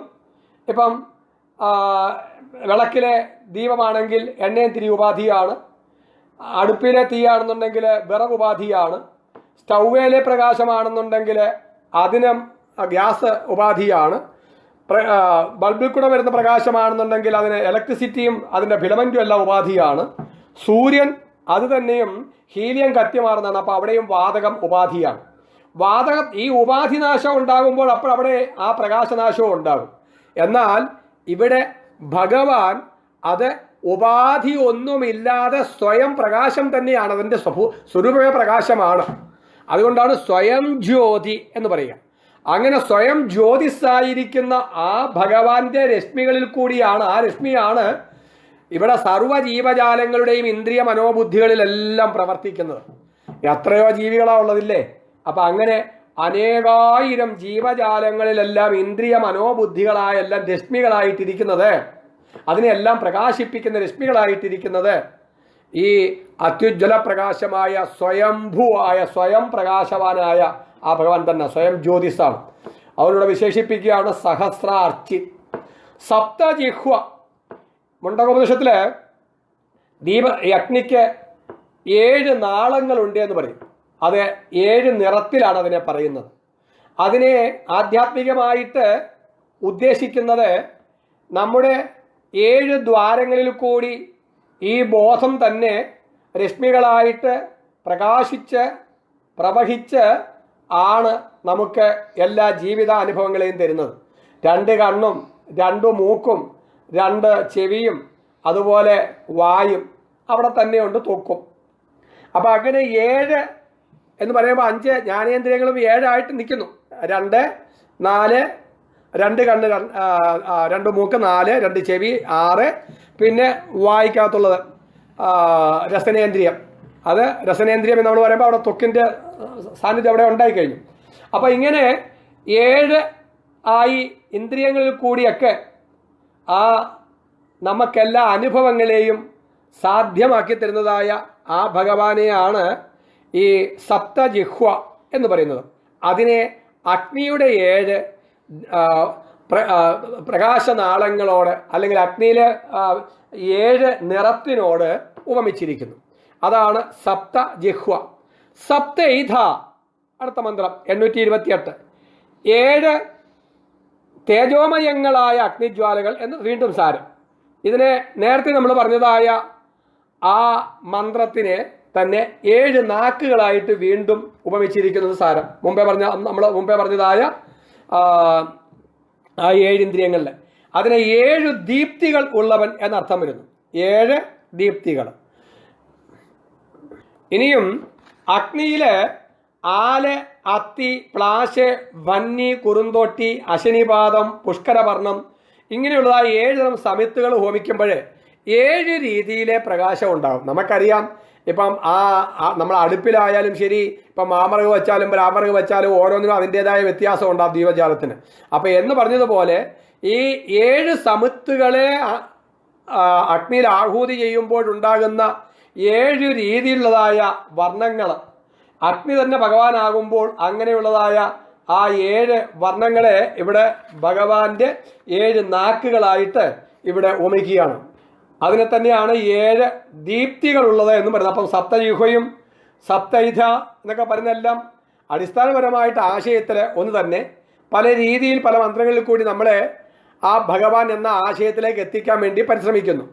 ഇപ്പം വിളക്കിലെ ദീപമാണെങ്കിൽ എണ്ണയും തിരി ഉപാധിയാണ്, അടുപ്പിലെ തീയാണെന്നുണ്ടെങ്കിൽ വിറക് ഉപാധിയാണ്, സ്റ്റൗവേലെ പ്രകാശമാണെന്നുണ്ടെങ്കിൽ അതിന് ഗ്യാസ് ഉപാധിയാണ്, ബൾബിൽ കൂടെ വരുന്ന പ്രകാശമാണെന്നുണ്ടെങ്കിൽ അതിന് ഇലക്ട്രിസിറ്റിയും അതിൻ്റെ ഫിലമെൻറ്റും എല്ലാം ഉപാധിയാണ്. സൂര്യൻ അത് തന്നെയും ഹീലിയം കത്തിമാറുന്നതാണ്. അപ്പോൾ അവിടെയും വാതകം ഉപാധിയാണ്. വാതകം, ഈ ഉപാധിനാശം ഉണ്ടാകുമ്പോൾ അപ്പോൾ അവിടെ ആ പ്രകാശനാശവും ഉണ്ടാകും. എന്നാൽ ഇവിടെ ഭഗവാൻ അത് ഉപാധി ഒന്നുമില്ലാതെ സ്വയം പ്രകാശം തന്നെയാണ്, അതിൻ്റെ സ്വരൂപമായ പ്രകാശമാണ്. അതുകൊണ്ടാണ് സ്വയം ജ്യോതി എന്ന് പറയുക. അങ്ങനെ സ്വയം ജ്യോതിസായിരിക്കുന്ന ആ ഭഗവാന്റെ രശ്മികളിൽ കൂടിയാണ്, ആ രശ്മിയാണ് ഇവിടെ സർവ്വ ജീവജാലങ്ങളുടെയും ഇന്ദ്രിയ മനോബുദ്ധികളിലെല്ലാം പ്രവർത്തിക്കുന്നത്. എത്രയോ ജീവികളാ ഉള്ളതില്ലേ. അപ്പം അങ്ങനെ അനേകായിരം ജീവജാലങ്ങളിലെല്ലാം ഇന്ദ്രിയ മനോബുദ്ധികളായ എല്ലാം രശ്മികളായിട്ടിരിക്കുന്നത്, അതിനെല്ലാം പ്രകാശിപ്പിക്കുന്ന രശ്മികളായിട്ടിരിക്കുന്നത് ഈ അത്യുജ്വല പ്രകാശമായ സ്വയംഭുവായ സ്വയം പ്രകാശവാനായ ആ ഭഗവാൻ തന്നെ സ്വയം ജ്യോതിസാണ്. അവരോട് വിശേഷിപ്പിക്കുകയാണ് സഹസ്രാർച്ചി. സപ്തജിഹ്വ. മുണ്ടകോപനിഷത്തില് അഗ്നിക്ക് 7 നാളങ്ങളുണ്ട് എന്ന് പറയും. അത് 7 നിറത്തിലാണ് അതിനെ പറയുന്നത്. അതിനെ ആധ്യാത്മികമായിട്ട് ഉദ്ദേശിക്കുന്നത് നമ്മുടെ 7 ദ്വാരങ്ങളിൽ കൂടി ഈ ബോധം തന്നെ രശ്മികളായിട്ട് പ്രകാശിച്ച് പ്രവഹിച്ച് ആണ് നമുക്ക് എല്ലാ ജീവിതാനുഭവങ്ങളെയും തരുന്നത്. 2 കണ്ണും 2 മൂക്കും 2 ചെവിയും അതുപോലെ വായും അവിടെ തന്നെയുണ്ട് തൊക്കും. അപ്പം അങ്ങനെ 7 എന്ന് പറയുമ്പോൾ 5 ജ്ഞാനേന്ദ്രിയങ്ങളും 7 ആയിട്ട് നിൽക്കുന്നു. 2, 4, 2 കണ്ണ്, 2 മൂക്ക്, 4, 2 ചെവി, 6. പിന്നെ വായിക്കകത്തുള്ളത് രസനേന്ദ്രിയം. അത് രസനേന്ദ്രിയം എന്ന് നമ്മൾ പറയുമ്പോൾ അവിടെ ത്വക്കിൻ്റെ സാന്നിധ്യം അവിടെ ഉണ്ടായിക്കഴിഞ്ഞു. അപ്പോൾ ഇങ്ങനെ 7 ആയി ഇന്ദ്രിയങ്ങളിൽ കൂടിയൊക്കെ ആ നമുക്കെല്ലാ അനുഭവങ്ങളെയും സാധ്യമാക്കി തരുന്നതായ ആ ഭഗവാനെയാണ് ഈ സപ്തജിഹ്വ എന്ന് പറയുന്നത്. അതിനെ അഗ്നിയുടെ 7 പ്രകാശനാളങ്ങളോട് അല്ലെങ്കിൽ അഗ്നിയിലെ 7 നിറത്തിനോട് ഉപമിച്ചിരിക്കുന്നു. അതാണ് സപ്തജിഹ്വ. സപ്തൈധ. അടുത്ത മന്ത്രം 828. 7 തേജോമയങ്ങളായ അഗ്നിജ്വാലകൾ എന്ന് വീണ്ടും സാരം. ഇതിനെ നേരത്തെ നമ്മൾ പറഞ്ഞതായ ആ മന്ത്രത്തിനെ തന്നെ 7 നാക്കുകളായിട്ട് വീണ്ടും ഉപമിച്ചിരിക്കുന്നത് സാരം. നമ്മൾ മുമ്പേ പറഞ്ഞതായ ആ 7 ഇന്ദ്രിയങ്ങളിൽ അതിനെ 7 ദീപ്തികൾ ഉള്ളവൻ എന്നർത്ഥം വരുന്നു. 7 ദീപ്തികൾ. ഇനിയും അഗ്നിയില് ആല്, അത്തി, പ്ലാശ്, വന്നി, കുറുന്തോട്ടി, അശനിപാതം, പുഷ്കരവർണം ഇങ്ങനെയുള്ളതായ 7 തരം സമിത്തുകൾ ഹോമിക്കുമ്പോൾ 7 രീതിയിലെ പ്രകാശം ഉണ്ടാകും. നമുക്കറിയാം, ഇപ്പം നമ്മൾ അടുപ്പിലായാലും ശരി, ഇപ്പം മാമറക് വെച്ചാലും ബ്രാമറക് വെച്ചാലും ഓരോന്നിനും അതിൻ്റെതായ വ്യത്യാസം ഉണ്ടാകും ജീവജാലത്തിന്. അപ്പം എന്ന് പറഞ്ഞതുപോലെ ഈ 7 സമിത്തുകളെ അഗ്നിയിൽ ആഹൂതി ചെയ്യുമ്പോഴുണ്ടാകുന്ന 7 രീതിയിലുള്ളതായ വർണ്ണങ്ങൾ അഗ്നി തന്നെ ഭഗവാനാകുമ്പോൾ അങ്ങനെയുള്ളതായ ആ 7 വർണ്ണങ്ങളെ ഇവിടെ ഭഗവാന്റെ 7 നാക്കുകളായിട്ട് ഇവിടെ ഉപമിക്കുകയാണ്. അതിനെ തന്നെയാണ് 7 ദീപ്തികളുള്ളത് എന്ന് പറയുന്നത്. അപ്പം സപ്തജിഹ്വയും സപ്തൈധ എന്നൊക്കെ പറയുന്നതെല്ലാം അടിസ്ഥാനപരമായിട്ട് ആശയത്തിൽ ഒന്ന് തന്നെ, പല രീതിയിൽ പല മന്ത്രങ്ങളിൽ കൂടി നമ്മളെ ആ ഭഗവാൻ എന്ന ആശയത്തിലേക്ക് എത്തിക്കാൻ വേണ്ടി പരിശ്രമിക്കുന്നു.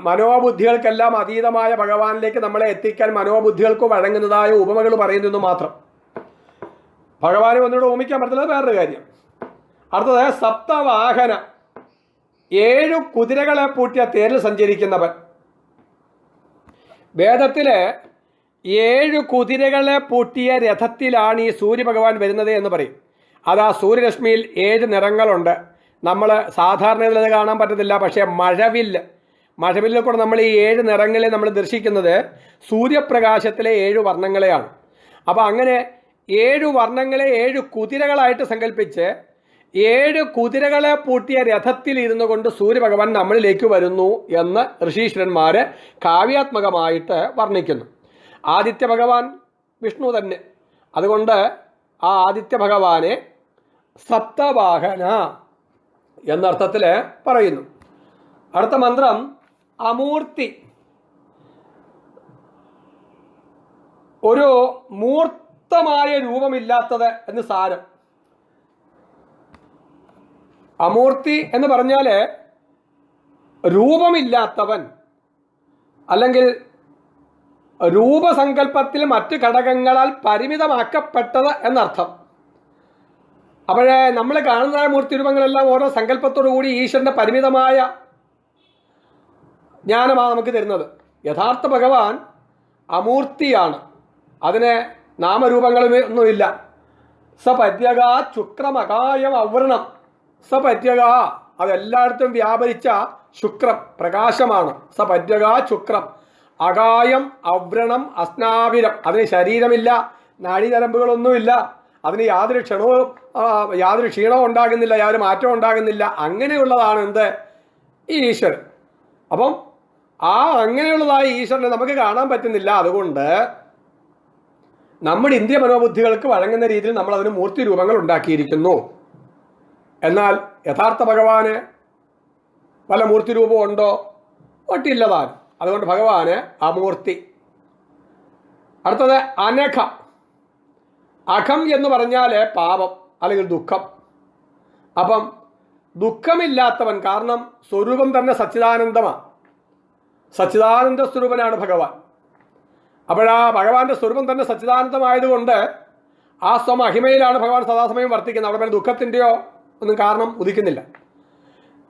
മനോബുദ്ധികൾക്കെല്ലാം അതീതമായ ഭഗവാനിലേക്ക് നമ്മളെ എത്തിക്കാൻ മനോബുദ്ധികൾക്ക് വഴങ്ങുന്നതായ ഉപമകൾ പറയുന്നു മാത്രം. ഭഗവാനെ ഒന്നുകൂടെ ഓമിക്കാൻ പറ്റുന്നത് വേറൊരു കാര്യം. അടുത്തത് സപ്തവാഹന. 7 കുതിരകളെ പൂട്ടിയ തേരിൽ സഞ്ചരിക്കുന്നവൻ. വേദത്തില് 7 കുതിരകളെ പൂട്ടിയ രഥത്തിലാണ് ഈ സൂര്യഭഗവാൻ വരുന്നത് എന്ന് പറയും. അത് ആ സൂര്യരശ്മിയിൽ 7 നിറങ്ങളുണ്ട്. നമ്മൾ സാധാരണ ഇതിൽ കാണാൻ പറ്റത്തില്ല. പക്ഷേ മഴവില്ലിൽ കൂടെ നമ്മൾ ഈ 7 നിറങ്ങളെ നമ്മൾ ദർശിക്കുന്നത് സൂര്യപ്രകാശത്തിലെ 7 വർണ്ണങ്ങളെയാണ്. അപ്പോൾ അങ്ങനെ 7 വർണ്ണങ്ങളെ 7 കുതിരകളായിട്ട് സങ്കല്പിച്ച് 7 കുതിരകളെ പൂട്ടിയ രഥത്തിൽ ഇരുന്നു കൊണ്ട് സൂര്യഭഗവാൻ നമ്മളിലേക്ക് വരുന്നു എന്ന് ഋഷീശ്വരന്മാര് കാവ്യാത്മകമായിട്ട് വർണ്ണിക്കുന്നു. ആദിത്യ ഭഗവാൻ വിഷ്ണു തന്നെ. അതുകൊണ്ട് ആ ആദിത്യ ഭഗവാനെ സപ്തവാഹന എന്നർത്ഥത്തിൽ പറയുന്നു. അടുത്ത മന്ത്രം അമൂർത്തി. ഒരു മൂർത്തമായ രൂപമില്ലാത്തത് എന്ന് സാരം. അമൂർത്തി എന്ന് പറഞ്ഞാൽ രൂപമില്ലാത്തവൻ, അല്ലെങ്കിൽ രൂപസങ്കല്പത്തിൽ മറ്റ് ഘടകങ്ങളാൽ പരിമിതമാക്കപ്പെട്ടത് എന്നർത്ഥം. അപ്പോഴേ നമ്മൾ കാണുന്നതായ മൂർത്തി രൂപങ്ങളെല്ലാം ഓരോ സങ്കല്പത്തോടു കൂടി ഈശ്വരൻ്റെ പരിമിതമായ ജ്ഞാനമാണ് നമുക്ക് തരുന്നത്. യഥാർത്ഥ ഭഗവാൻ അമൂർത്തിയാണ്. അതിന് നാമരൂപങ്ങളൊന്നുമില്ല. സപര്യക ശുക്രമകായം അവൃണം. സപര്യക അതെല്ലായിടത്തും വ്യാപരിച്ച ശുക്രം പ്രകാശമാണ്. സപര്യക ശുക്രം. അകായം അവ്രണം അസ്നാവിരം. അതിന് ശരീരമില്ല, നാഡീനരമ്പുകളൊന്നുമില്ല, അതിന് യാതൊരു ക്ഷീണവും ഉണ്ടാകുന്നില്ല, യാതൊരു മാറ്റവും ഉണ്ടാകുന്നില്ല. അങ്ങനെയുള്ളതാണ് എന്ത്? ഈ ഈശ്വരൻ. അപ്പം അങ്ങനെയുള്ളതായ ഈശ്വരനെ നമുക്ക് കാണാൻ പറ്റുന്നില്ല. അതുകൊണ്ട് നമ്മുടെ ഇന്ദ്രിയ മനോബുദ്ധികൾക്ക് വഴങ്ങുന്ന രീതിയിൽ നമ്മൾ അതിന് മൂർത്തി രൂപങ്ങൾ ഉണ്ടാക്കിയിരിക്കുന്നു. എന്നാൽ യഥാർത്ഥ ഭഗവാന് വല്ല മൂർത്തി രൂപം ഉണ്ടോ? ഒട്ടില്ലതാൻ. അതുകൊണ്ട് ഭഗവാന് അമൂർത്തി. അടുത്തത് അനഘ. അഖം എന്ന് പറഞ്ഞാൽ പാപം അല്ലെങ്കിൽ ദുഃഖം. അപ്പം ദുഃഖമില്ലാത്തവൻ, കാരണം സ്വരൂപം തന്നെ സച്ചിദാനന്ദമാണ്, സച്ചിദാനന്ദ സ്വരൂപനാണ് ഭഗവാൻ. അപ്പോഴാ ഭഗവാന്റെ സ്വരൂപം തന്നെ സച്ചിദാനന്ദമായതുകൊണ്ട് ആ സ്വമഹിമയിലാണ് ഭഗവാൻ സദാസമയം വർത്തിക്കുന്നത്. അവിടെ പിന്നെ ദുഃഖത്തിൻ്റെയോ ഒന്നും കാരണം ഉദിക്കുന്നില്ല.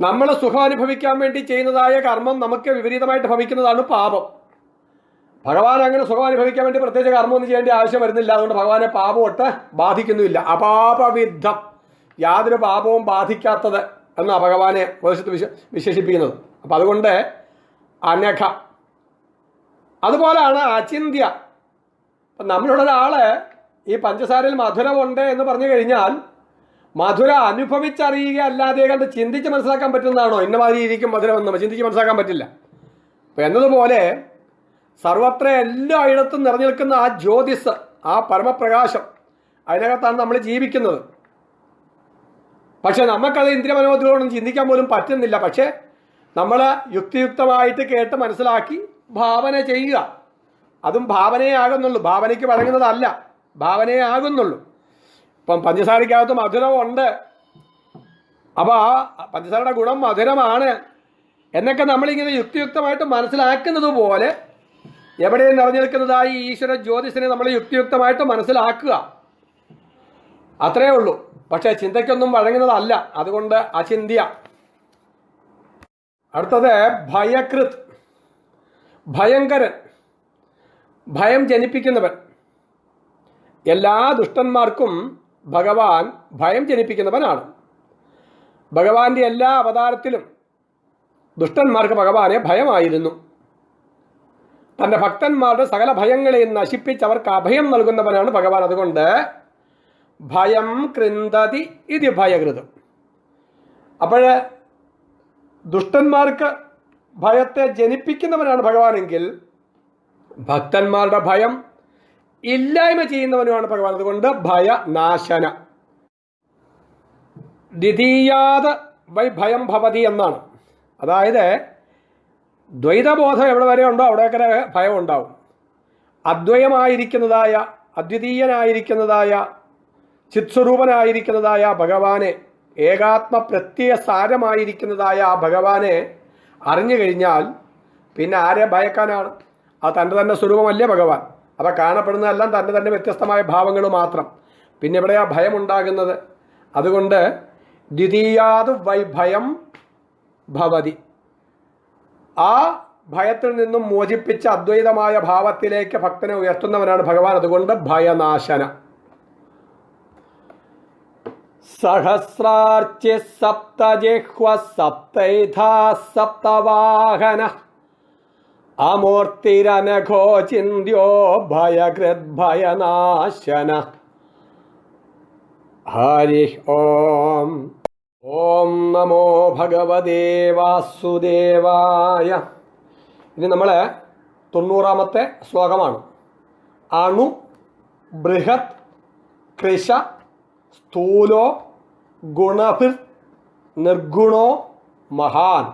നമ്മൾ സുഖം അനുഭവിക്കാൻ വേണ്ടി ചെയ്യുന്നതായ കർമ്മം നമുക്ക് വിപരീതമായിട്ട് ഭവിക്കുന്നതാണ് പാപം. ഭഗവാൻ അങ്ങനെ സുഖം അനുഭവിക്കാൻ വേണ്ടി പ്രത്യേകിച്ച് കർമ്മമൊന്നും ചെയ്യേണ്ട ആവശ്യം വരുന്നില്ല. അതുകൊണ്ട് ഭഗവാനെ പാപം ഒട്ട് ബാധിക്കുന്നുമില്ല. അപാപവിദ്ധം, യാതൊരു പാപവും ബാധിക്കാത്തത് എന്നാണ് ഭഗവാനെ ഉപനിഷത്ത് വിശേഷിപ്പിക്കുന്നത്. അപ്പം അതുകൊണ്ട് അനഘ. അതുപോലെയാണ് അചിന്ത്യ. അപ്പം നമ്മളുടെ ഒരാള് ഈ പഞ്ചസാരയിൽ മധുരമുണ്ട് എന്ന് പറഞ്ഞു കഴിഞ്ഞാൽ മധുര അനുഭവിച്ചറിയുക അല്ലാതെ കണ്ട് ചിന്തിച്ച് മനസ്സിലാക്കാൻ പറ്റുന്നതാണോ? ഇന്ന മാതിരി ഇരിക്കും മധുരമെന്ന് ചിന്തിച്ച് മനസ്സിലാക്കാൻ പറ്റില്ല. അപ്പം എന്നതുപോലെ സർവത്ര എല്ലായിടത്തും നിറഞ്ഞു നിൽക്കുന്ന ആ ജ്യോതിസ്, ആ പരമപ്രകാശം, അതിനകത്താണ് നമ്മൾ ജീവിക്കുന്നത്. പക്ഷെ നമുക്കത് ഇന്ദ്രിയ മനോബുദ്ധികളൊന്നും ചിന്തിക്കാൻ പോലും പറ്റുന്നില്ല. പക്ഷേ നമ്മൾ യുക്തിയുക്തമായിട്ട് കേട്ട് മനസ്സിലാക്കി ഭാവന ചെയ്യുക. അതും ഭാവനയേ ആകുന്നുള്ളൂ, ഭാവനയ്ക്ക് വഴങ്ങുന്നതല്ല, ഭാവനയേ ആകുന്നുള്ളൂ. ഇപ്പം പഞ്ചസാരയ്ക്കകത്ത് മധുരമുണ്ട്, അപ്പോൾ ആ പഞ്ചസാരയുടെ ഗുണം മധുരമാണ് എന്നൊക്കെ നമ്മളിങ്ങനെ യുക്തിയുക്തമായിട്ട് മനസ്സിലാക്കുന്നത് പോലെ എവിടെയും നിറഞ്ഞു നിൽക്കുന്നതായി ഈശ്വര ജ്യോതിസിനെ നമ്മൾ യുക്തിയുക്തമായിട്ട് മനസ്സിലാക്കുക, അത്രയേ ഉള്ളൂ. പക്ഷേ ചിന്തയ്ക്കൊന്നും വഴങ്ങുന്നതല്ല. അതുകൊണ്ട് അചിന്ത്യ. അടുത്തത് ഭയകൃത്. ഭയങ്കരൻ, ഭയം ജനിപ്പിക്കുന്നവൻ. എല്ലാ ദുഷ്ടന്മാർക്കും ഭഗവാൻ ഭയം ജനിപ്പിക്കുന്നവനാണ്. ഭഗവാന്റെ എല്ലാ അവതാരത്തിലും ദുഷ്ടന്മാർക്ക് ഭഗവാനെ ഭയമായിരുന്നു. തൻ്റെ ഭക്തന്മാരുടെ സകല ഭയങ്ങളെയും നശിപ്പിച്ച് അവർക്ക് അഭയം നൽകുന്നവനാണ് ഭഗവാൻ. അതുകൊണ്ട് ഭയം കൃന്തതി ഇത് ഭയകൃതം. അപ്പോൾ ദുഷ്ടന്മാർക്ക് ഭയത്തെ ജനിപ്പിക്കുന്നവനാണ് ഭഗവാനെങ്കിൽ ഭക്തന്മാരുടെ ഭയം ഇല്ലായ്മ ചെയ്യുന്നവനുമാണ് ഭഗവാൻ. അതുകൊണ്ട് ഭയനാശന. ദ്വിതീയാത് വൈ ഭയം ഭവതി എന്നാണ്. അതായത് ദ്വൈതബോധം എവിടെ വരെ ഉണ്ടോ അവിടെയൊക്കെ ഭയം ഉണ്ടാവും. അദ്വയമായിരിക്കുന്നതായ, അദ്വിതീയനായിരിക്കുന്നതായ, ചിത്സ്വരൂപനായിരിക്കുന്നതായ ഭഗവാനെ, ഏകാത്മ പ്രത്യയ സാരമായിരിക്കുന്നതായ ആ ഭഗവാനെ അറിഞ്ഞു കഴിഞ്ഞാൽ പിന്നെ ആരെ ഭയക്കാനാണ്? അത് തൻ്റെ തന്നെ സ്വരൂപമല്ലേ ഭഗവാൻ. അപ്പോൾ കാണപ്പെടുന്നതെല്ലാം തൻ്റെ തന്നെ വ്യത്യസ്തമായ ഭാവങ്ങൾ മാത്രം. പിന്നെ എവിടെയാ ഭയം ഉണ്ടാകുന്നത്? അതുകൊണ്ട് ദ്വിതീയാത് വൈ ഭയം ഭവതി. ആ ഭയത്തിൽ നിന്നും മോചിപ്പിച്ച അദ്വൈതമായ ഭാവത്തിലേക്ക് ഭക്തനെ ഉയർത്തുന്നവനാണ് ഭഗവാൻ. അതുകൊണ്ട് ഭയനാശന. സഹസ്രാർച്ചി സപ്തജിഹ്വ സപ്തൈധാ സപ്തവാഹന അമൂർത്തിരനഘോ ചിന്ത്യോ ഭയകൃത് ഭയനാശന. ഹരി ഓം. ഓം നമോ ഭഗവതേ വാസുദേവായ. ഇനി നമ്മൾ 90ാമത്തെ ശ്ലോകമാണ്. അണു ബൃഹത് കൃശ സ്ഥൂലോ ഗുണഭിർ നിർഗുണോ മഹാൻ.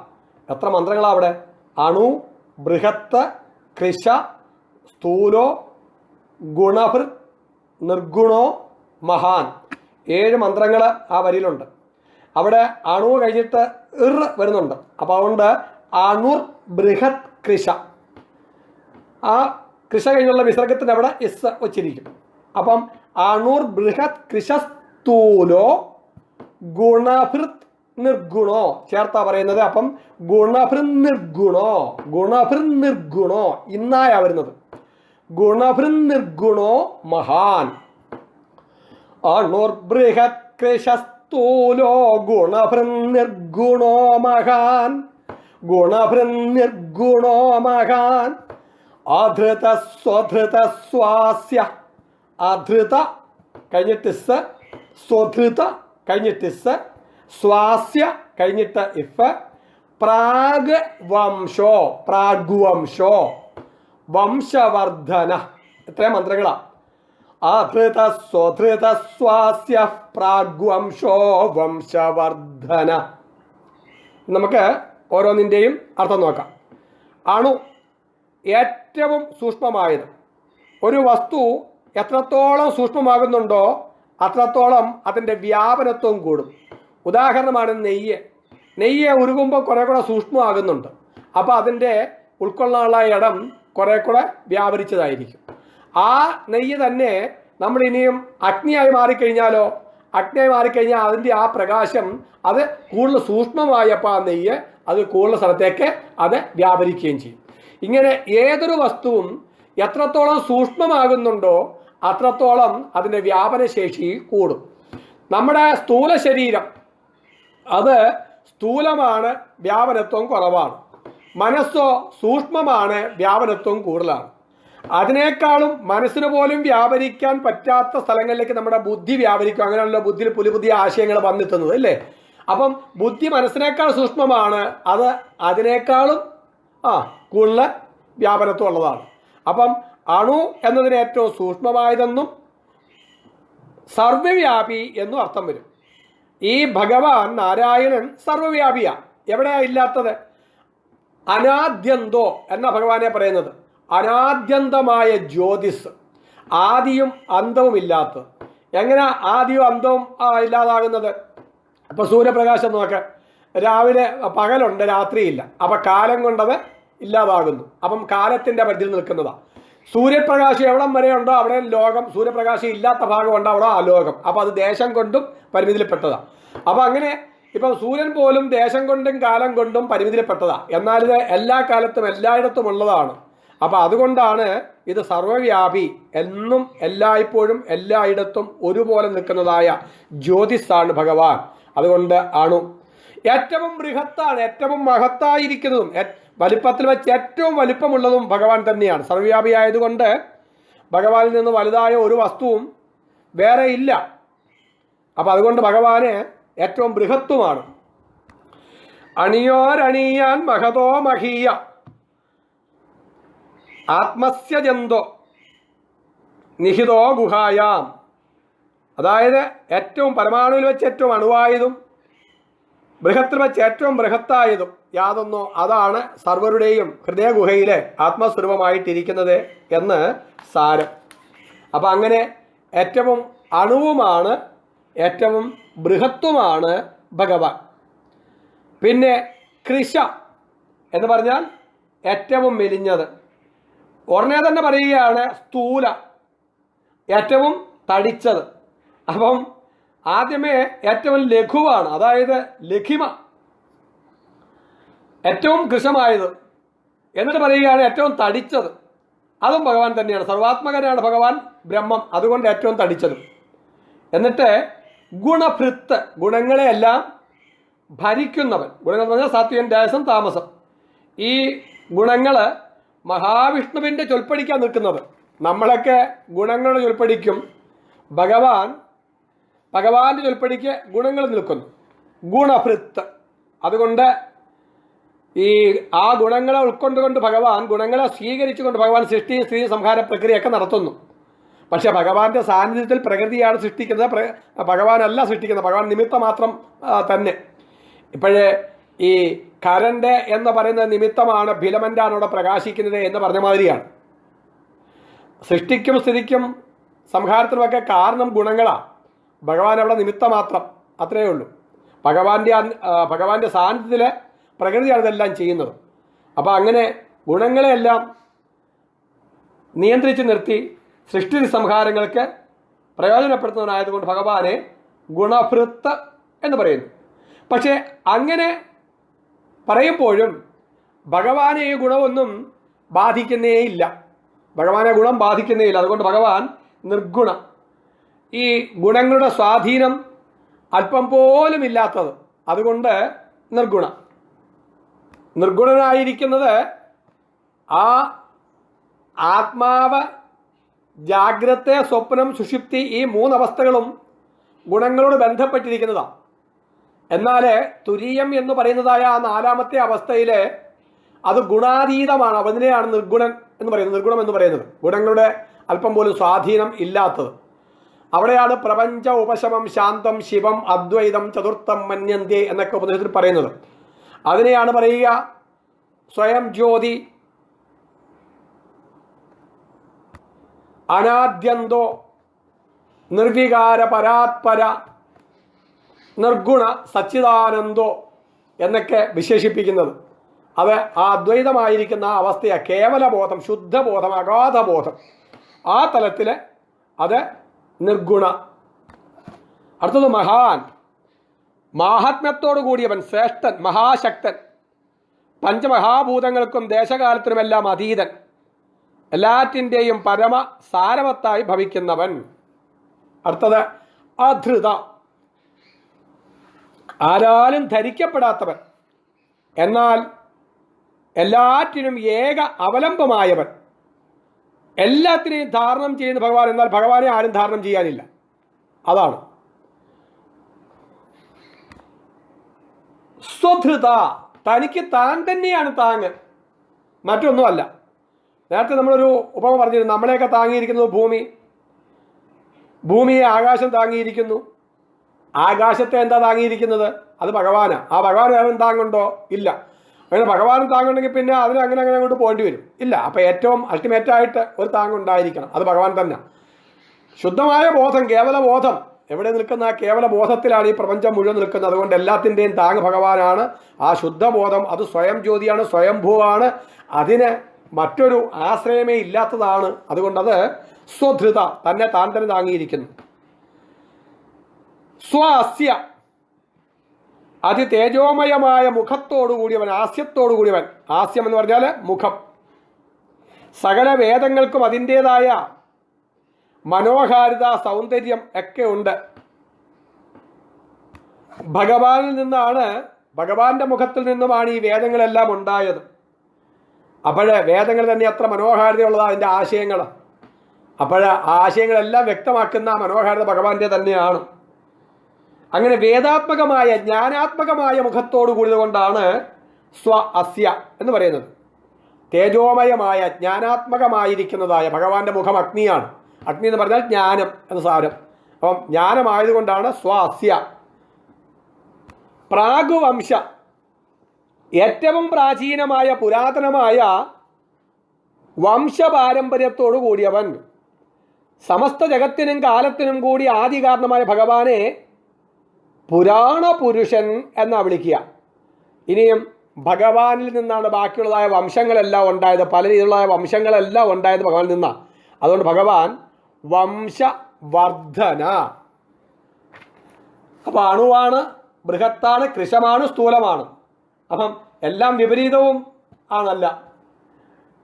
എത്ര മന്ത്രങ്ങളാണ് അവിടെ? അണു ബൃഹത്ത് കൃശ സ്ഥൂലോ ഗുണഭിർ നിർഗുണോ മഹാൻ. 7 മന്ത്രങ്ങൾ ആ വരിയിലുണ്ട്. അവിടെ അണു കഴിഞ്ഞിട്ട് വരുന്നുണ്ട്. അപ്പോൾ അതുകൊണ്ട് അണുർ ബൃഹത് കൃശ, ആ കൃശ കഴിഞ്ഞുള്ള വിസർഗത്തിന് അവിടെ ഇസ് വച്ചിരിക്കും. അപ്പം അണുർ ബൃഹത് കൃശ സ്ഥൂലോ ഗുണഭൃത് നിർഗുണോ ചേർത്താ പറയുന്നത്. അപ്പം ഗുണഭൃത് നിർഗുണോ, ഗുണഭൃത് നിർഗുണോ ഇന്നായാ വരുന്നത്. ഗുണഭൃത് നിർഗുണോ മഹാൻ. അണുർ ബൃഹത് കൃശ സ്ഥൂലോ ഗുണഭൃത് നിർഗുണോ മഹാൻ. ഗുണഭൃത് നിർഗുണോ മഹാൻ. അധൃത സ്വധൃത സ്വാസ്യ അധൃത കഴിഞ്ഞിട്ട് സ്, സ്വധൃത കഴിഞ്ഞിട്ട് സ്, സ്വാസ്യ കഴിഞ്ഞിട്ട് ഇഫ്, പ്രാഗ് വംശോ പ്രാഗ്വംശോ, വംശവർദ്ധന. എത്രയും മന്ത്രങ്ങളാ. അധൃത സ്വധൃത സ്വാസ്യ പ്രാഗ്വംശോ വംശവർദ്ധന. നമുക്ക് ഓരോന്നിൻ്റെയും അർത്ഥം നോക്കാം. അണു ഏറ്റവും സൂക്ഷ്മമായത്. ഒരു വസ്തു എത്രത്തോളം സൂക്ഷ്മമാകുന്നുണ്ടോ അത്രത്തോളം അതിൻ്റെ വ്യാപനത്വം കൂടും. ഉദാഹരണമാണ് നെയ്യ്. നെയ്യ് ഉരുകുമ്പോൾ കുറെ കൂടെ സൂക്ഷ്മമാകുന്നുണ്ട്. അപ്പോൾ അതിൻ്റെ ഉൾക്കൊള്ളാനുള്ള ഇടം കുറെ കൂടെ വ്യാപരിച്ചതായിരിക്കും. ആ നെയ്യ് തന്നെ നമ്മൾ ഇനിയും അഗ്നിയായി മാറിക്കഴിഞ്ഞാലോ, അഗ്നിയായി മാറിക്കഴിഞ്ഞാൽ അതിൻ്റെ ആ പ്രകാശം അത് കൂടുതൽ സൂക്ഷ്മമായപ്പോൾ ആ നെയ്യ് അത് കൂടുതൽ സ്ഥലത്തേക്ക് അത് വ്യാപരിക്കുകയും ചെയ്യും. ഇങ്ങനെ ഏതൊരു വസ്തുവും എത്രത്തോളം സൂക്ഷ്മമാകുന്നുണ്ടോ അത്രത്തോളം അതിൻ്റെ വ്യാപനശേഷി കൂടും. നമ്മുടെ സ്ഥൂല ശരീരം അത് സ്ഥൂലമാണ്, വ്യാപനത്വം കുറവാണ്. മനസ്സോ സൂക്ഷ്മമാണ്, വ്യാപനത്വം കൂടുതലാണ്. അതിനേക്കാളും മനസ്സിന് പോലും വ്യാപരിക്കാൻ പറ്റാത്ത സ്ഥലങ്ങളിലേക്ക് നമ്മുടെ ബുദ്ധി വ്യാപരിക്കും. അങ്ങനെയുള്ള ബുദ്ധിയിൽ പുതിയ പുതിയ ആശയങ്ങൾ വന്നെത്തുന്നത് അല്ലേ. അപ്പം ബുദ്ധി മനസ്സിനേക്കാൾ സൂക്ഷ്മമാണ്, അത് അതിനേക്കാളും കൂടുതൽ വ്യാപനത്വം ഉള്ളതാണ്. അപ്പം അണു എന്നതിന് ഏറ്റവും സൂക്ഷ്മമായതെന്നും സർവ്വവ്യാപി എന്നും അർത്ഥം വരും. ഈ ഭഗവാൻ നാരായണൻ സർവ്വവ്യാപിയാണ്. എവിടെയാ ഇല്ലാത്തത്? അനാദ്യന്തോ എന്ന ഭഗവാനെ പറയുന്നത്. അനാദ്യന്തമായ ജ്യോതിസ്, ആദിയും അന്തവും ഇല്ലാത്തത്. എങ്ങനെ ആദിയും അന്തവും ഇല്ലാതാകുന്നത്? ഇപ്പൊ സൂര്യപ്രകാശം നോക്ക്, രാവിലെ പകലുണ്ട്, രാത്രിയില്ല. അപ്പൊ കാലം കൊണ്ടത് ഇല്ലാതാകുന്നു. അപ്പം കാലത്തിന്റെ പരിധിയിൽ നിൽക്കുന്നതാ. സൂര്യപ്രകാശം എവിടം വരെ ഉണ്ടോ അവിടെ ലോകം, സൂര്യപ്രകാശം ഇല്ലാത്ത ഭാഗമുണ്ടോ അവിടെ അലോകം. അപ്പൊ അത് ദേശം കൊണ്ടും പരിമിതിയിൽപ്പെട്ടതാ. അപ്പൊ അങ്ങനെ ഇപ്പം സൂര്യൻ പോലും ദേശം കൊണ്ടും കാലം കൊണ്ടും പരിമിതിയിൽപ്പെട്ടതാ. എന്നാൽ ഇത് എല്ലാ കാലത്തും എല്ലായിടത്തും ഉള്ളതാണ്. അപ്പൊ അതുകൊണ്ടാണ് ഇത് സർവ്വവ്യാപി എന്നും എല്ലായ്പ്പോഴും എല്ലായിടത്തും ഒരുപോലെ നിൽക്കുന്നതായ ജ്യോതിസാണ് ഭഗവാൻ. അതുകൊണ്ട് അണു ഏറ്റവും ബൃഹത്താണ്, ഏറ്റവും മഹത്തായിരിക്കുന്നതും വലിപ്പത്തിൽ വെച്ച് ഏറ്റവും വലിപ്പമുള്ളതും ഭഗവാൻ തന്നെയാണ്. സർവ്വവ്യാപിയായതുകൊണ്ട് ഭഗവാനിൽ നിന്ന് വലുതായ ഒരു വസ്തുവും വേറെ ഇല്ല. അപ്പം അതുകൊണ്ട് ഭഗവാന് ഏറ്റവും ബൃഹത്വമാണ്. അണിയോരണീയാൻ മഹതോ മഹീയ ആത്മസ്യ ജന്തോ നിഹിതോ ഗുഹായാം. അതായത് ഏറ്റവും പരമാണുവിൽ വെച്ച് ഏറ്റവും അണുവായതും ബൃഹത്തിൽ വെച്ച് ഏറ്റവും ബൃഹത്തായതും യാതൊന്നോ അതാണ് സർവരുടെയും ഹൃദയഗുഹയിലെ ആത്മസ്വരൂപമായിട്ടിരിക്കുന്നത് എന്ന് സാരം. അപ്പം അങ്ങനെ ഏറ്റവും അണുവുമാണ്, ഏറ്റവും ബൃഹത്വമാണ് ഭഗവാൻ. പിന്നെ കൃശ എന്ന് പറഞ്ഞാൽ ഏറ്റവും മെലിഞ്ഞത്. ഉടനെ തന്നെ പറയുകയാണ് സ്ഥൂല, ഏറ്റവും തടിച്ചത്. അപ്പം ആദ്യമേ ഏറ്റവും ലഘുവാണ്, അതായത് ലഘിമ, ഏറ്റവും കൃശമായത്. എന്നിട്ട് പറയുകയാണ് ഏറ്റവും തടിച്ചത്. അതും ഭഗവാൻ തന്നെയാണ്. സർവാത്മകനാണ് ഭഗവാൻ, ബ്രഹ്മം. അതുകൊണ്ട് ഏറ്റവും തടിച്ചത്. എന്നിട്ട് ഗുണഭൃത്ത്, ഗുണങ്ങളെയെല്ലാം ഭരിക്കുന്നവൻ. ഗുണങ്ങൾ എന്ന് പറഞ്ഞാൽ സാത്വികൻ, രാജസം, താമസം. ഈ ഗുണങ്ങൾ മഹാവിഷ്ണുവിൻ്റെ ചൊൽപ്പടിക്കാൻ നിൽക്കുന്നത്. നമ്മളൊക്കെ ഗുണങ്ങളുടെ ചൊൽപ്പടിക്കും, ഭഗവാന്റെ ചൊൽപ്പടിക്ക് ഗുണങ്ങൾ നിൽക്കുന്നു. ഗുണഭൃത്ത്. അതുകൊണ്ട് ഈ ആ ഗുണങ്ങളെ ഉൾക്കൊണ്ടുകൊണ്ട് ഭഗവാൻ, ഗുണങ്ങളെ സ്വീകരിച്ചുകൊണ്ട് ഭഗവാൻ സൃഷ്ടി സ്ഥിതി സംഹാര പ്രക്രിയയൊക്കെ നടത്തുന്നു. പക്ഷെ ഭഗവാന്റെ സാന്നിധ്യത്തിൽ പ്രകൃതിയാണ് സൃഷ്ടിക്കുന്നത്, ഭഗവാനല്ല സൃഷ്ടിക്കുന്നത്. ഭഗവാൻ നിമിത്തം മാത്രം തന്നെ. ഇപ്പോഴേ ഈ കരണ്ട് എന്ന് പറയുന്ന നിമിത്തമാണ്, ഫിലമെൻ്റാണ് അവിടെ പ്രകാശിക്കുന്നത് എന്ന് പറഞ്ഞ മാതിരിയാണ്. സൃഷ്ടിക്കും സ്ഥിതിക്കും സംഹാരത്തിനുമൊക്കെ കാരണം ഗുണങ്ങളാണ്. ഭഗവാൻ അവിടെ നിമിത്തം മാത്രം, അത്രയേ ഉള്ളൂ. ഭഗവാന്റെ സാന്നിധ്യത്തിൽ പ്രകൃതിയാണ് ഇതെല്ലാം ചെയ്യുന്നത്. അപ്പോൾ അങ്ങനെ ഗുണങ്ങളെയെല്ലാം നിയന്ത്രിച്ച് നിർത്തി സൃഷ്ടി സംഹാരങ്ങൾക്ക് പ്രയോജനപ്പെടുത്തുന്നവനായതുകൊണ്ട് ഭഗവാനെ ഗുണഭൃത്ത് എന്ന് പറയുന്നു. പക്ഷേ അങ്ങനെ പറയുമ്പോഴും ഭഗവാനെ ഈ ഗുണമൊന്നും ബാധിക്കുന്നേയില്ല. ഭഗവാനെ ഗുണം ബാധിക്കുന്നേയില്ല. അതുകൊണ്ട് ഭഗവാൻ നിർഗുണ. ഈ ഗുണങ്ങളുടെ സ്വാധീനം അല്പം പോലും ഇല്ലാത്തത്. അതുകൊണ്ട് നിർഗുണ. നിർഗുണനായിരിക്കുന്നത് ആ ആത്മാവ് ജാഗ്രത, സ്വപ്നം, സുഷുപ്തി ഈ മൂന്നവസ്ഥകളും ഗുണങ്ങളോട് ബന്ധപ്പെട്ടിരിക്കുന്നതാണ്. എന്നാൽ തുരീയം എന്ന് പറയുന്നതായ ആ നാലാമത്തെ അവസ്ഥയിൽ അത് ഗുണാതീതമാണ്. അതിനെയാണ് നിർഗുണൻ എന്ന് പറയുന്നത്, നിർഗുണം എന്ന് പറയുന്നത്, ഗുണങ്ങളുടെ അല്പം പോലും സ്വാധീനം ഇല്ലാത്തത്. അവിടെയാണ് പ്രപഞ്ച ഉപശമം ശാന്തം ശിവം അദ്വൈതം ചതുർത്ഥം മന്യന്തേ എന്നൊക്കെ ഉപനിഷത്തിൽ പറയുന്നത്. അതിനെയാണ് പറയുക സ്വയം ജ്യോതി, അനാദ്യന്തോ, നിർവികാര പരാത്പര, നിർഗുണ സച്ചിദാനന്ദോ എന്നൊക്കെ വിശേഷിപ്പിക്കുന്നത്. അത് ആ അദ്വൈതമായിരിക്കുന്ന ആ അവസ്ഥയാണ്. കേവലബോധം, ശുദ്ധബോധം, അഗാധബോധം, ആ തലത്തിൽ അത് നിർഗുണ. അടുത്തത് മഹാൻ, മാഹാത്മ്യത്തോടു കൂടിയവൻ, ശ്രേഷ്ഠൻ, മഹാശക്തൻ, പഞ്ചമഹാഭൂതങ്ങൾക്കും ദേശകാലത്തിനുമെല്ലാം അതീതൻ, എല്ലാറ്റിൻ്റെയും പരമ സാരവത്തായി ഭവിക്കുന്നവൻ. അടുത്തത് അധൃത, ആരാലും ധരിക്കപ്പെടാത്തവൻ, എന്നാൽ എല്ലാറ്റിനും ഏക അവലംബമായവൻ, എല്ലാത്തിനെയും ധാരണം ചെയ്യുന്ന ഭഗവാൻ, എന്നാൽ ഭഗവാനെ ആരും ധാരണം ചെയ്യാനില്ല. അതാണ് സ്വധൃത, തനിക്ക് താൻ തന്നെയാണ് താങ്ങ്, മറ്റൊന്നുമല്ല. നേരത്തെ നമ്മളൊരു ഉപമ പറഞ്ഞിരുന്നു, നമ്മളെയൊക്കെ താങ്ങിയിരിക്കുന്നത് ഭൂമി, ഭൂമിയെ ആകാശം താങ്ങിയിരിക്കുന്നു. ആകാശത്തെ എന്താ താങ്ങിയിരിക്കുന്നത്? അത് ഭഗവാനാണ്. ആ ഭഗവാൻ വേറെ താങ്ങുണ്ടോ? ഇല്ല. അങ്ങനെ ഭഗവാൻ താങ്ങുണ്ടെങ്കിൽ പിന്നെ അതിന് അങ്ങനെ അങ്ങോട്ട് പോകേണ്ടി വരും. ഇല്ല. അപ്പം ഏറ്റവും അൾട്ടിമേറ്റായിട്ട് ഒരു താങ്ങുണ്ടായിരിക്കണം, അത് ഭഗവാൻ തന്നെ. ശുദ്ധമായ ബോധം, കേവല ബോധം എവിടെ നിൽക്കുന്ന ആ കേവല ബോധത്തിലാണ് ഈ പ്രപഞ്ചം മുഴുവൻ നിൽക്കുന്നത്. അതുകൊണ്ട് എല്ലാത്തിൻ്റെയും താങ്ങ് ഭഗവാനാണ്. ആ ശുദ്ധബോധം അത് സ്വയം ജ്യോതിയാണ്, സ്വയംഭൂവാണ്, അതിന് മറ്റൊരു ആശ്രയമേ ഇല്ലാത്തതാണ്. അതുകൊണ്ടത് സ്വധൃത, തന്നെ താൻ തന്നെ താങ്ങിയിരിക്കുന്നു. സ്വാസ്യ, അതിതേജോമയമായ മുഖത്തോടു കൂടിയവൻ, ആസ്യത്തോടു കൂടിയവൻ. ആസ്യം എന്ന് പറഞ്ഞാൽ മുഖം. സകല വേദങ്ങൾക്കും അതിൻ്റെതായ മനോഹാരിത, സൗന്ദര്യം ഒക്കെ ഉണ്ട്. ഭഗവാനിൽ നിന്നാണ്, ഭഗവാന്റെ മുഖത്തിൽ നിന്നുമാണ് ഈ വേദങ്ങളെല്ലാം ഉണ്ടായത്. അപ്പോഴ് വേദങ്ങൾ തന്നെ അത്ര മനോഹാരിതയുള്ളതാണ് അതിൻ്റെ ആശയങ്ങൾ. അപ്പോൾ ആശയങ്ങളെല്ലാം വ്യക്തമാക്കുന്ന മനോഹാരിത ഭഗവാന്റെ തന്നെയാണ്. അങ്ങനെ വേദാത്മകമായ ജ്ഞാനാത്മകമായ മുഖത്തോടു കൂടിയതുകൊണ്ടാണ് സ്വ അസ്യ എന്ന് പറയുന്നത്. തേജോമയമായ ജ്ഞാനാത്മകമായിരിക്കുന്നതായ ഭഗവാന്റെ മുഖം അഗ്നിയാണ്. അഗ്നി എന്ന് പറഞ്ഞാൽ ജ്ഞാനം എന്ന് സാരം. അപ്പം ജ്ഞാനമായതുകൊണ്ടാണ് സ്വ അസ്യ. പ്രാഗുവംശ, ഏറ്റവും പ്രാചീനമായ പുരാതനമായ വംശപാരമ്പര്യത്തോടു കൂടിയവൻ. സമസ്ത ജഗത്തിനും കാലത്തിനും കൂടി ആദി കാരണമായ ഭഗവാനെ പുരാണ പുരുഷൻ എന്നാണ് വിളിക്കുക. ഇനിയും ഭഗവാനിൽ നിന്നാണ് ബാക്കിയുള്ളതായ വംശങ്ങളെല്ലാം ഉണ്ടായത്. പല രീതിയിലുള്ള വംശങ്ങളെല്ലാം ഉണ്ടായത് ഭഗവാനിൽ നിന്നാണ്. അതുകൊണ്ട് ഭഗവാൻ വംശവർദ്ധന. അപ്പം അണുവാണ്, ബൃഹത്താണ്, കൃശമാണ്, സ്ഥൂലമാണ്. അപ്പം എല്ലാം വിപരീതവും ആണല്ല.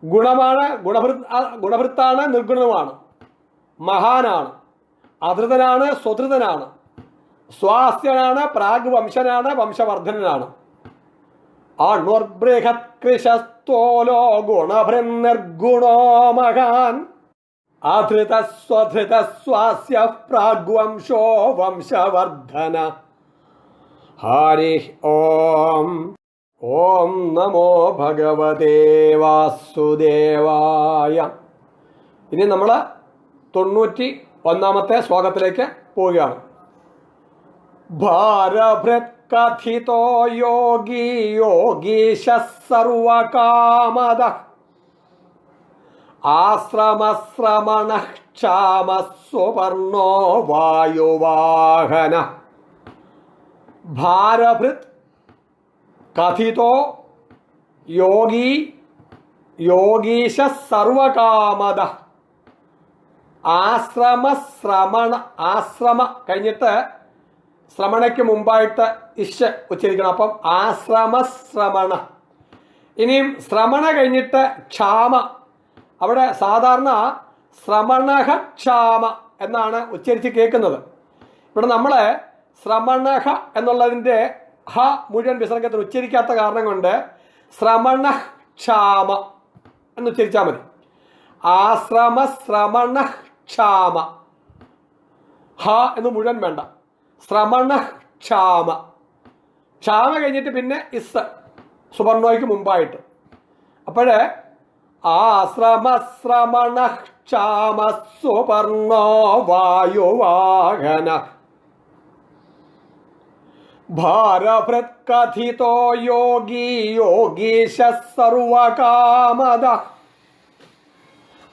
ഗുണമാണ്, ഗുണഭൃത്താണ്, നിർഗുണവുമാണ്. മഹാനാണ്, അധൃതനാണ്, സ്വധൃതനാണ്, സ്വാസ്യനാണ്, പ്രാഗ്വംശനാണ്, വംശവർദ്ധനാണ്. അണുർബൃഹത് കൃശസ്തോലോ ഗുണഭൃന്നിർഗുണോ മഹാൻ അധൃത സ്വധൃത സ്വാസ്യ പ്രാഗ്വംശോ വംശവർദ്ധന. ഹരി ഓം. ഓം നമോ ഭഗവതേ വാസുദേവായ. ഇനി നമ്മൾ 91 ശ്ലോകത്തിലേക്ക് പോവുകയാണ്. ഭാരഭൃത് കഥിതോ യോഗി യോഗീശ സർവകാമദ ആശ്രമശ്രമണ ക്ഷാമസ്വപർണോ വായുവാഹന. ഭാരഭൃത് കഥിതോ യോഗി യോഗീശ സർവകാമദ. ആശ്രമശ്രമണ, ആശ്രമ കഴിഞ്ഞിട്ട് ശ്രമണയ്ക്ക് മുമ്പായിട്ട് ഇഷ് ഉച്ചരിക്കണം. അപ്പം ആശ്രമശ്രമണ. ഇനിയും ശ്രമണ കഴിഞ്ഞിട്ട് ക്ഷാമ. അവിടെ സാധാരണ ശ്രമണഹ ക്ഷാമ എന്നാണ് ഉച്ചരിച്ച് കേൾക്കുന്നത്. ഇവിടെ നമ്മൾ ശ്രമണഹ എന്നുള്ളതിൻ്റെ ഹ മുഴുവൻ വിസർഗത്തിൽ ഉച്ചരിക്കാത്ത കാരണം കൊണ്ട് ശ്രമണ ക്ഷാമ എന്ന് ഉച്ചരിച്ചാൽ മതി. ആശ്രമ ശ്രമണ ക്ഷാമ. ഹ എന്ന് മുഴുവൻ വേണ്ട. ശ്രമണ ക്ഷാമ. ക്ഷാമ കഴിഞ്ഞിട്ട് പിന്നെ ഇസ് സുവർണോയ്ക്ക് മുമ്പായിട്ട്. അപ്പോഴേ ആശ്രമശ്രമണ ക്ഷാമ സുവർണോ വായുവാഹന ഭാരഭൃത്കഥിതോ യോഗി യോഗീശ സർവകാമദ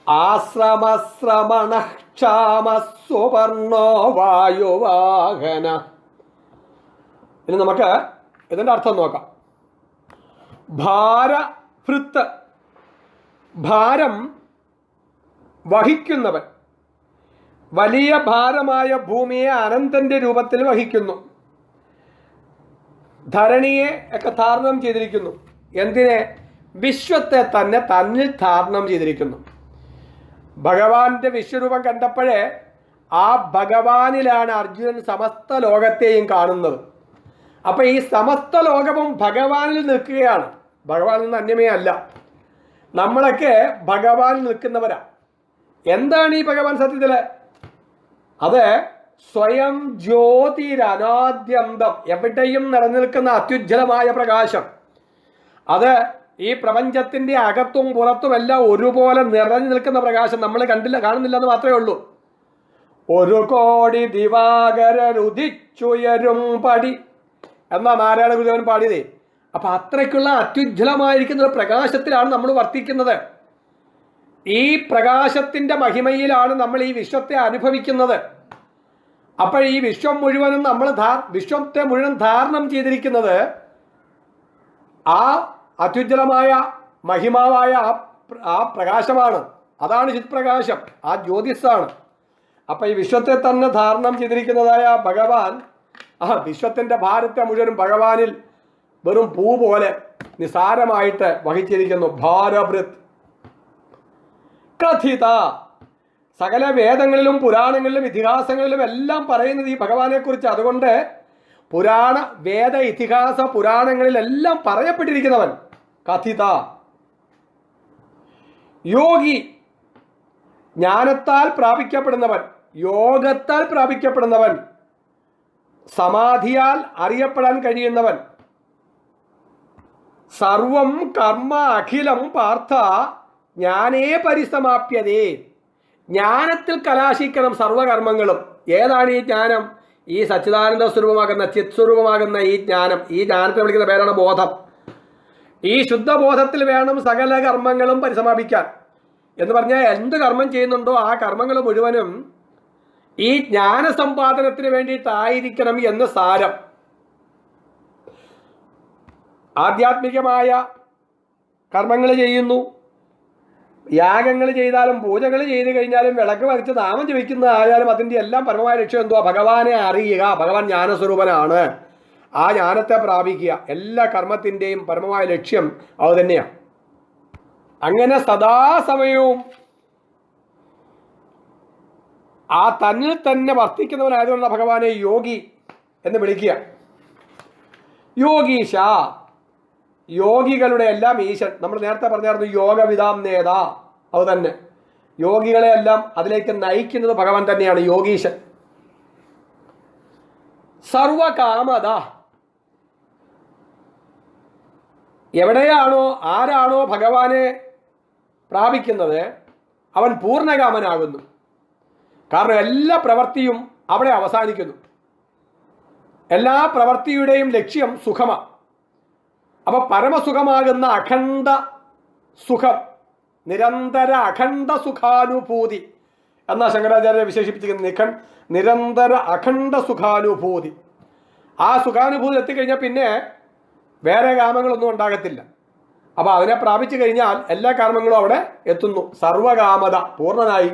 ആശ്രമശ്രമണ ക്ഷാമ സുവർണോ വായുവാഹന. ഇനി നമുക്ക് ഇതിൻ്റെ അർത്ഥം നോക്കാം. ഭാരഭൃത്ത്, ഭാരം വഹിക്കുന്നവൻ. വലിയ ഭാരമായ ഭൂമിയെ അനന്തന്റെ രൂപത്തിൽ വഹിക്കുന്നു. ധരണിയെ ഒക്കെ ധാരണം ചെയ്തിരിക്കുന്നു. എന്തിനെ? വിശ്വത്തെ തന്നെ തന്നിൽ ധാരണം ചെയ്തിരിക്കുന്നു. ഭഗവാന്റെ വിശ്വരൂപം കണ്ടപ്പോഴേ ആ ഭഗവാനിലാണ് അർജുനൻ സമസ്ത ലോകത്തെയും കാണുന്നത്. അപ്പൊ ഈ സമസ്ത ലോകവും ഭഗവാനിൽ നിൽക്കുകയാണ്. ഭഗവാനിൽ നിന്ന് അന്യമേ അല്ല. നമ്മളൊക്കെ ഭഗവാനിൽ നിൽക്കുന്നവരാ. എന്താണ് ഈ ഭഗവാൻ സത്യത്തില്? അത് സ്വയം ജ്യോതിരനാദ്യന്തം, എവിടെയും നിലനിൽക്കുന്ന അത്യുജ്വലമായ പ്രകാശം. അത് ഈ പ്രപഞ്ചത്തിന്റെ അകത്തും പുറത്തുമെല്ലാം ഒരുപോലെ നിറഞ്ഞു നിൽക്കുന്ന പ്രകാശം. നമ്മൾ കാണുന്നില്ല എന്ന് മാത്രമേ ഉള്ളൂ. ഒരു കോടി ദിവാകരരുദിച്ചുയരും പടി എന്നാ നാരായണ ഗുരുദേവൻ പാടിയതേ. അപ്പൊ അത്രയ്ക്കുള്ള അത്യുജ്വലമായിരിക്കുന്ന ഒരു പ്രകാശത്തിലാണ് നമ്മൾ വർത്തിക്കുന്നത്. ഈ പ്രകാശത്തിന്റെ മഹിമയിലാണ് നമ്മൾ ഈ വിശ്വത്തെ അനുഭവിക്കുന്നത്. അപ്പോൾ ഈ വിശ്വം മുഴുവനും വിശ്വത്തെ മുഴുവൻ ധാരണം ചെയ്തിരിക്കുന്നത് ആ അത്യുജ്വലമായ മഹിമാവായ ആ പ്രകാശമാണ്. അതാണ് ചിത്പ്രകാശം, ആ ജ്യോതിസാണ്. അപ്പൊ ഈ വിശ്വത്തെ തന്നെ ധാരണം ചെയ്തിരിക്കുന്നതായ ഭഗവാൻ ആ വിശ്വത്തിന്റെ ഭാരത്തെ മുഴുവനും ഭഗവാനിൽ വെറും പൂ പോലെ നിസാരമായിട്ട് വഹിച്ചിരിക്കുന്നു. ഭാരഭൃത് കഥിത. സകല വേദങ്ങളിലും പുരാണങ്ങളിലും ഇതിഹാസങ്ങളിലും എല്ലാം പറയുന്നത് ഈ ഭഗവാനെ കുറിച്ച്. അതുകൊണ്ട് പുരാണ വേദ ഇതിഹാസ പുരാണങ്ങളിലെല്ലാം പറയപ്പെട്ടിരിക്കുന്നവൻ കഥിത. യോഗി, ജ്ഞാനത്താൽ പ്രാപിക്കപ്പെടുന്നവൻ, യോഗത്താൽ പ്രാപിക്കപ്പെടുന്നവൻ, സമാധിയാൽ അറിയപ്പെടാൻ കഴിയുന്നവൻ. സർവം കർമ്മ അഖിലം പാർത്ഥ ജ്ഞാനേ പരിസമാപ്യതേ. ജ്ഞാനത്തിൽ കലാശിക്കണം സർവകർമ്മങ്ങളും. ഏതാണ് ഈ ജ്ഞാനം? ഈ സച്ചിദാനന്ദ സ്വരൂപമാകുന്ന ചിത് സ്വരൂപമാകുന്ന ഈ ജ്ഞാനം. ഈ ജ്ഞാനത്തെ വിളിക്കുന്ന പേരാണ് ബോധം. ഈ ശുദ്ധബോധത്തിൽ വേണം സകല കർമ്മങ്ങളും പരിസമാപിക്കാൻ. എന്ന് പറഞ്ഞാൽ എന്ത് കർമ്മം ചെയ്യുന്നുണ്ടോ ആ കർമ്മങ്ങൾ മുഴുവനും ഈ ജ്ഞാനസമ്പാദനത്തിന് വേണ്ടിയിട്ടായിരിക്കണം എന്ന് സാരം. ആധ്യാത്മികമായ കർമ്മങ്ങൾ ചെയ്യുന്നു, യാഗങ്ങൾ ചെയ്താലും പൂജകൾ ചെയ്തു കഴിഞ്ഞാലും വിളക്ക് വരച്ച് നാമം ജപിക്കുന്നതായാലും അതിൻ്റെ എല്ലാം പരമമായ ലക്ഷ്യം എന്തുവാ? ഭഗവാനെ അറിയുക. ഭഗവാൻ ജ്ഞാനസ്വരൂപനാണ്. ആ ജ്ഞാനത്തെ പ്രാപിക്കുക. എല്ലാ കർമ്മത്തിൻ്റെയും പരമമായ ലക്ഷ്യം അത് തന്നെയാണ്. അങ്ങനെ സദാസമയവും ആ തന്നിൽ തന്നെ വർത്തിക്കുന്നവനായതുകൊണ്ട് ഭഗവാനെ യോഗി എന്ന് വിളിക്കുക. യോഗീശ, യോഗികളുടെ എല്ലാം ഈശൻ. നമ്മൾ നേരത്തെ പറഞ്ഞായിരുന്നു യോഗവിദാം നേത. അത് തന്നെ യോഗികളെ എല്ലാം അതിലേക്ക് നയിക്കുന്നത് ഭഗവാൻ തന്നെയാണ് യോഗീശൻ. സർവകാമത, എവിടെയാണോ ആരാണോ ഭഗവാനെ പ്രാപിക്കുന്നത് അവൻ പൂർണ്ണകാമനാകുന്നു. കാരണം എല്ലാ പ്രവൃത്തിയും അവിടെ അവസാനിക്കുന്നു. എല്ലാ പ്രവൃത്തിയുടെയും ലക്ഷ്യം സുഖമാണ്. അപ്പൊ പരമസുഖമാകുന്ന അഖണ്ഡ സുഖം, നിരന്തര അഖണ്ഡ സുഖാനുഭൂതി എന്നാ ശങ്കരാചാര്യ വിശേഷിപ്പിച്ചിരിക്കുന്നത്. നിരന്തര അഖണ്ഡ സുഖാനുഭൂതി. ആ സുഖാനുഭൂതി എത്തിക്കഴിഞ്ഞാൽ പിന്നെ വേറെ കാമങ്ങളൊന്നും ഉണ്ടാകത്തില്ല. അപ്പൊ അതിനെ പ്രാപിച്ചു കഴിഞ്ഞാൽ എല്ലാ കാമങ്ങളും അവിടെ എത്തുന്നു. സർവകാമത പൂർണ്ണനായി,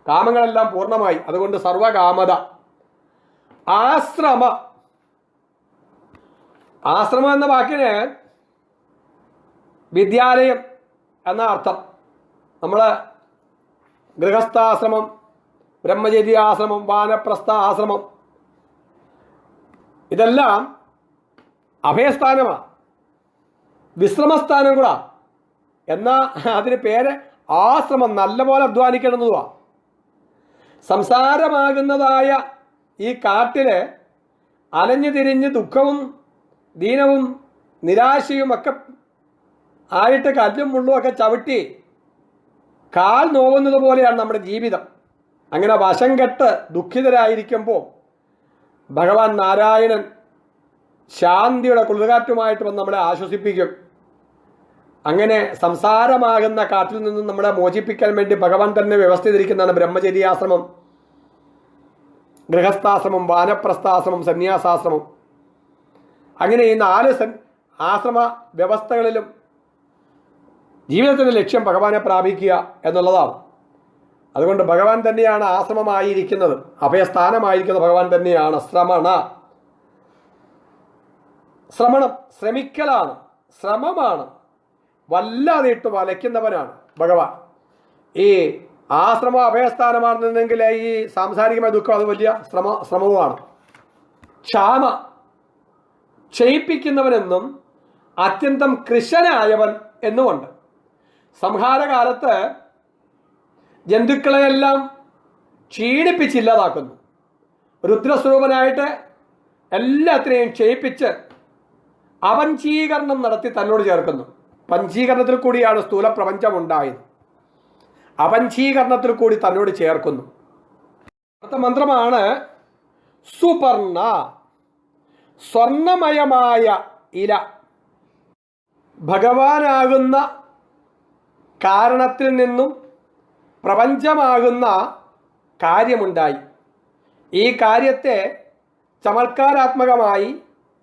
കാമങ്ങളെല്ലാം പൂർണ്ണമായി. അതുകൊണ്ട് സർവകാമത. ആശ്രമ, ആശ്രമം എന്ന വാക്കിന് വിദ്യാലയം എന്ന അർത്ഥം. നമ്മൾ ഗൃഹസ്ഥാശ്രമം, ബ്രഹ്മചര്യാശ്രമം, വാനപ്രസ്ഥ ആശ്രമം ഇതെല്ലാം അഭയസ്ഥാനമാണ്, വിശ്രമസ്ഥാനം കൂടാ. എന്നാൽ അതിന് പേര് ആശ്രമം. നല്ലപോലെ അധ്വാനിക്കണമെന്നതുവാ. സംസാരമാകുന്നതായ ഈ കാട്ടില് അലഞ്ഞു തിരിഞ്ഞ് ദുഃഖവും ദീനവും നിരാശയും ഒക്കെ ആയിട്ട് കല്ലും മുള്ളും ഒക്കെ ചവിട്ടി കാൽ നോവുന്നത് പോലെയാണ് നമ്മുടെ ജീവിതം. അങ്ങനെ വശം കെട്ട് ദുഃഖിതരായിരിക്കുമ്പോൾ ഭഗവാൻ നാരായണൻ ശാന്തിയുടെ കുളിർകാറ്റുമായിട്ട് വന്ന് നമ്മളെ ആശ്വസിപ്പിക്കും. അങ്ങനെ സംസാരമാകുന്ന കാട്ടിൽ നിന്നും നമ്മളെ മോചിപ്പിക്കാൻ വേണ്ടി ഭഗവാൻ തന്നെ വ്യവസ്ഥ ചെയ്തിരിക്കുന്നതാണ് ബ്രഹ്മചര്യാശ്രമം, ഗൃഹസ്ഥാശ്രമം, വാനപ്രസ്ഥാശ്രമം, സന്യാസാശ്രമം. അങ്ങനെ ഈ 4 ആശ്രമ വ്യവസ്ഥകളിലും ജീവിതത്തിൻ്റെ ലക്ഷ്യം ഭഗവാനെ പ്രാപിക്കുക എന്നുള്ളതാണ്. അതുകൊണ്ട് ഭഗവാൻ തന്നെയാണ് ആശ്രമമായിരിക്കുന്നത്, അഭയസ്ഥാനമായിരിക്കുന്ന ഭഗവാൻ തന്നെയാണ്. ശ്രമണം ശ്രമിക്കലാണ്, ശ്രമമാണ്, വല്ലാതെ ഇട്ട് വലയ്ക്കുന്നവനാണ് ഭഗവാൻ. ഈ ആശ്രമ അഭയസ്ഥാനമാണെന്നുണ്ടെങ്കിൽ ഈ സാംസാരികമായ ദുഃഖം അത് വലിയ ശ്രമവുമാണ്. ക്ഷാമ ക്ഷയിപ്പിക്കുന്നവനെന്നും അത്യന്തം കൃശനായവൻ എന്നുമുണ്ട്. സംഹാരകാലത്ത് ജന്തുക്കളെയെല്ലാം ക്ഷീണിപ്പിച്ചില്ലാതാക്കുന്നു. രുദ്രസ്വരൂപനായിട്ട് എല്ലാത്തിനെയും ക്ഷയിപ്പിച്ച് അപഞ്ചീകരണം നടത്തി തന്നോട് ചേർക്കുന്നു. പഞ്ചീകരണത്തിൽ കൂടിയാണ് സ്ഥൂല പ്രപഞ്ചം ഉണ്ടായത്. അപഞ്ചീകരണത്തിൽ കൂടി തന്നോട് ചേർക്കുന്നു. അടുത്ത മന്ത്രമാണ് സുപർണ. സ്വർണമയമായ ഇല. ഭഗവാനാകുന്ന കാരണത്തിൽ നിന്നും പ്രപഞ്ചമാകുന്ന കാര്യമുണ്ടായി. ഈ കാര്യത്തെ ചമത്കാരാത്മകമായി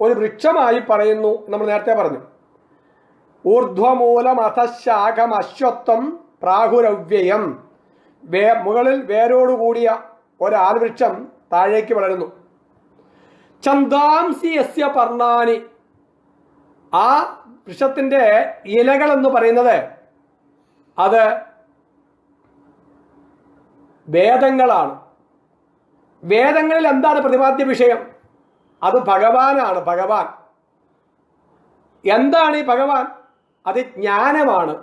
ഒരു വൃക്ഷമായി പറയുന്നു. നമ്മൾ നേരത്തെ പറഞ്ഞു, ഊർധ്വമൂലമഥശാഖം അശ്വത്വം പ്രാഹുരവ്യയം. മുകളിൽ വേരോടുകൂടിയ ഒരാൽവൃക്ഷം താഴേക്ക് വളരുന്നു. ചന്ദാംസി യസ്യ പർണാനി. ആ വൃക്ഷത്തിൻ്റെ ഇലകൾ എന്ന് പറയുന്നത് അത് വേദങ്ങളാണ്. വേദങ്ങളിൽ എന്താണ് പ്രതിപാദ്യ വിഷയം? അത് ഭഗവാനാണ്. ഭഗവാൻ എന്താണ്? ഈ ഭഗവാൻ അത് ജ്ഞാനമാണ്.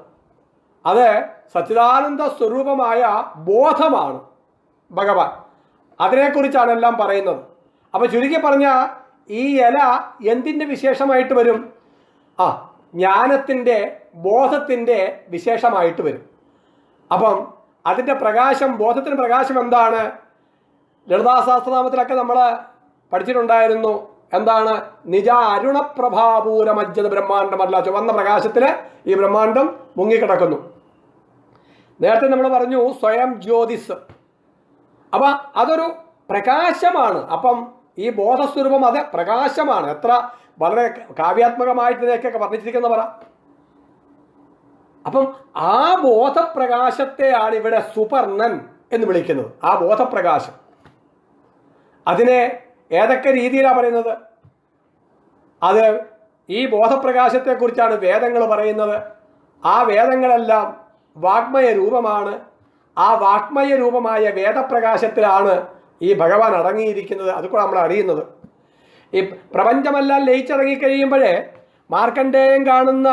അത് സച്ചിദാനന്ദ സ്വരൂപമായ ബോധമാണ് ഭഗവാൻ. അതിനെക്കുറിച്ചാണ് എല്ലാം പറയുന്നത്. അപ്പോൾ ചുരുക്കി പറഞ്ഞാൽ ഈ ഇല എന്തിൻ്റെ വിശേഷമായിട്ട് വരും? ജ്ഞാനത്തിൻ്റെ, ബോധത്തിൻ്റെ വിശേഷമായിട്ട് വരും. അപ്പം അതിൻ്റെ പ്രകാശം, ബോധത്തിൻ്റെ പ്രകാശം എന്താണ്? ലളിതാ സഹസ്രനാമത്തിലൊക്കെ നമ്മൾ പഠിച്ചിട്ടുണ്ടായിരുന്നു. എന്താണ്? നിജ അരുണപ്രഭാപൂരമജ്ജത് ബ്രഹ്മാണ്ടമല്ല. ചുവന്ന പ്രകാശത്തിൽ ഈ ബ്രഹ്മാണ്ടം മുങ്ങിക്കിടക്കുന്നു. നേരത്തെ നമ്മൾ പറഞ്ഞു സ്വയം ജ്യോതിസ്. അപ്പം അതൊരു പ്രകാശമാണ്. അപ്പം ഈ ബോധസ്വരൂപം അത് പ്രകാശമാണ്. എത്ര വളരെ കാവ്യാത്മകമായിട്ട് ഇതിനെയൊക്കെ വർണ്ണിച്ചിരിക്കുന്ന പറ. അപ്പം ആ ബോധപ്രകാശത്തെയാണ് ഇവിടെ സുപർണൻ എന്ന് വിളിക്കുന്നത്. ആ ബോധപ്രകാശം അതിനെ ഏതൊക്കെ രീതിയിലാണ് പറയുന്നത്? അത് ഈ ബോധപ്രകാശത്തെക്കുറിച്ചാണ് വേദങ്ങൾ പറയുന്നത്. ആ വേദങ്ങളെല്ലാം വാഗ്മയ രൂപമാണ്. ആ വാഗ്മയ രൂപമായ വേദപ്രകാശത്തിലാണ് ഈ ഭഗവാൻ അടങ്ങിയിരിക്കുന്നത്. അതുകൂടെ നമ്മൾ അറിയുന്നത്. ഈ പ്രപഞ്ചമെല്ലാം ലയിച്ചിറങ്ങിക്കഴിയുമ്പോഴേ മാർക്കണ്ഡേയം കാണുന്ന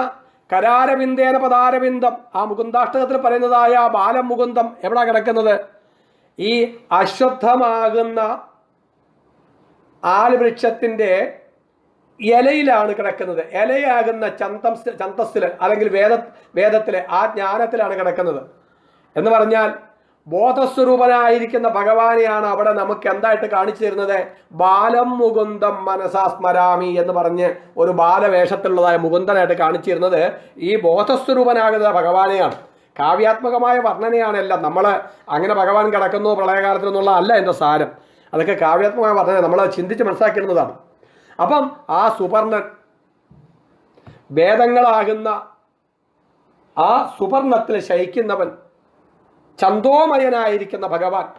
കരാരബിന്ദേന പദാരബിന്ദം, ആ മുകുന്ദാഷ്ടകത്തിൽ പറയുന്നതായ ആ ബാലം മുകുന്ദം എവിടെ കിടക്കുന്നത്? ഈ അശ്വത്ഥമാകുന്ന ആൽവൃക്ഷത്തിൻ്റെ ഇലയിലാണ് കിടക്കുന്നത്. ഇലയാകുന്ന ചന്തസ്സിൽ അല്ലെങ്കിൽ വേദത്തിലെ ആ ജ്ഞാനത്തിലാണ് കിടക്കുന്നത്. എന്ന് പറഞ്ഞാൽ ബോധസ്വരൂപനായിരിക്കുന്ന ഭഗവാനെയാണ് അവിടെ നമുക്ക് എന്തായിട്ട് കാണിച്ചു തരുന്നത്? ബാലം മുകുന്ദം മനസാ സ്മരാമി എന്ന് പറഞ്ഞ് ഒരു ബാലവേഷത്തിലുള്ളതായ മുകുന്ദനായിട്ട് കാണിച്ചു തരുന്നത് ഈ ബോധസ്വരൂപനാകുന്ന ഭഗവാനെയാണ്. കാവ്യാത്മകമായ വർണ്ണനയാണെല്ലാം. നമ്മൾ അങ്ങനെ ഭഗവാൻ കിടക്കുന്നു പ്രളയകാലത്തിനുള്ള അല്ല എൻ്റെ സാരം. അതൊക്കെ കാവ്യാത്മകമായ വർണ്ണന, നമ്മൾ ചിന്തിച്ച് മനസ്സിലാക്കിയിരുന്നതാണ്. അപ്പം ആ സുപർണൻ, വേദങ്ങളാകുന്ന ആ സുപർണത്തിൽ ശയിക്കുന്നവൻ, ചന്തോമയനായിരിക്കുന്ന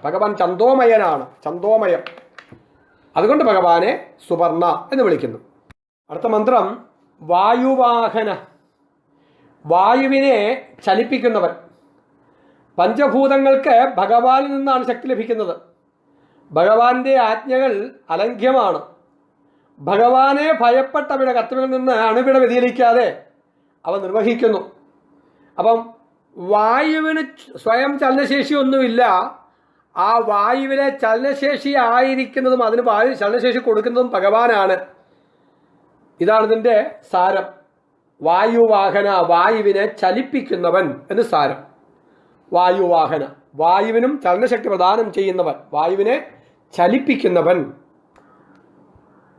ഭഗവാൻ ചന്തോമയനാണ്. ചന്തോമയം. അതുകൊണ്ട് ഭഗവാനെ സുപർണ എന്ന് വിളിക്കുന്നു. അടുത്ത മന്ത്രം വായുവാഹന. വായുവിനെ ചലിപ്പിക്കുന്നവൻ. പഞ്ചഭൂതങ്ങൾക്ക് ഭഗവാനിൽ നിന്നാണ് ശക്തി ലഭിക്കുന്നത്. ഭഗവാന്റെ ആജ്ഞകൾ അലംഘ്യമാണ്. ഭഗവാനെ ഭയപ്പെട്ടവരുടെ കർത്തവ്യങ്ങളിൽ നിന്ന് അണുവിട വ്യതിചലിക്കാതെ അവ നിർവഹിക്കുന്നു. അപ്പം വായുവിന് സ്വയം ചലനശേഷിയൊന്നുമില്ല. ആ വായുവിനെ ചലനശേഷി ആയിരിക്കുന്നതും അതിന് വായു ചലനശേഷി കൊടുക്കുന്നതും ഭഗവാനാണ്. ഇതാണ് ഇതിൻ്റെ സാരം. വായുവാഹന, വായുവിനെ ചലിപ്പിക്കുന്നവൻ എന്ന് സാരം. വായുവാഹന, വായുവിനും ചലനശക്തി പ്രദാനം ചെയ്യുന്നവൻ, വായുവിനെ ചലിപ്പിക്കുന്നവൻ.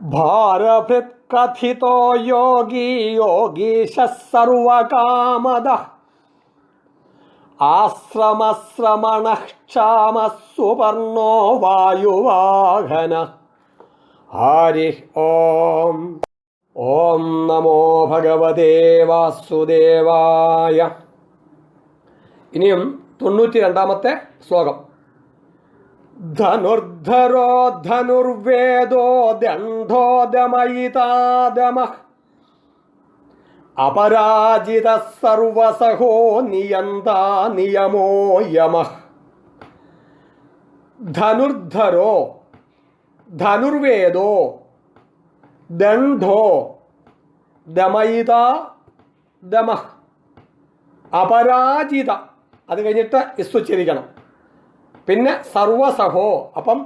ഭാരഭൃത് കഥിതോ യോഗി യോഗീശ സർവകാമദ ആശ്രമശ്രമണക്ഷാമ സുവർണോ വായുവാഹന. ഹരി ഓം. ഓം നമോ ഭഗവതേ വാസുദേവായ. ഇനിയും 92-ാമത്തെ ശ്ലോകം. ധനുർധരോ ധനുർവേദോ ദണ്ഡോ ദമയിതാദമഃ അപരാജിത സർവസഹോ നിയന്താ നിയമോ യമഃ. ധനുർധരോ, ധനുർവേദോ, ദണ്ഡോ ദമയിതാ ദമഃ അപരാജിത, അത് കഴിഞ്ഞിട്ട് ഇസ്തുച്ചരിക്കണം. പിന്നെ സർവസഹോ, അപ്പം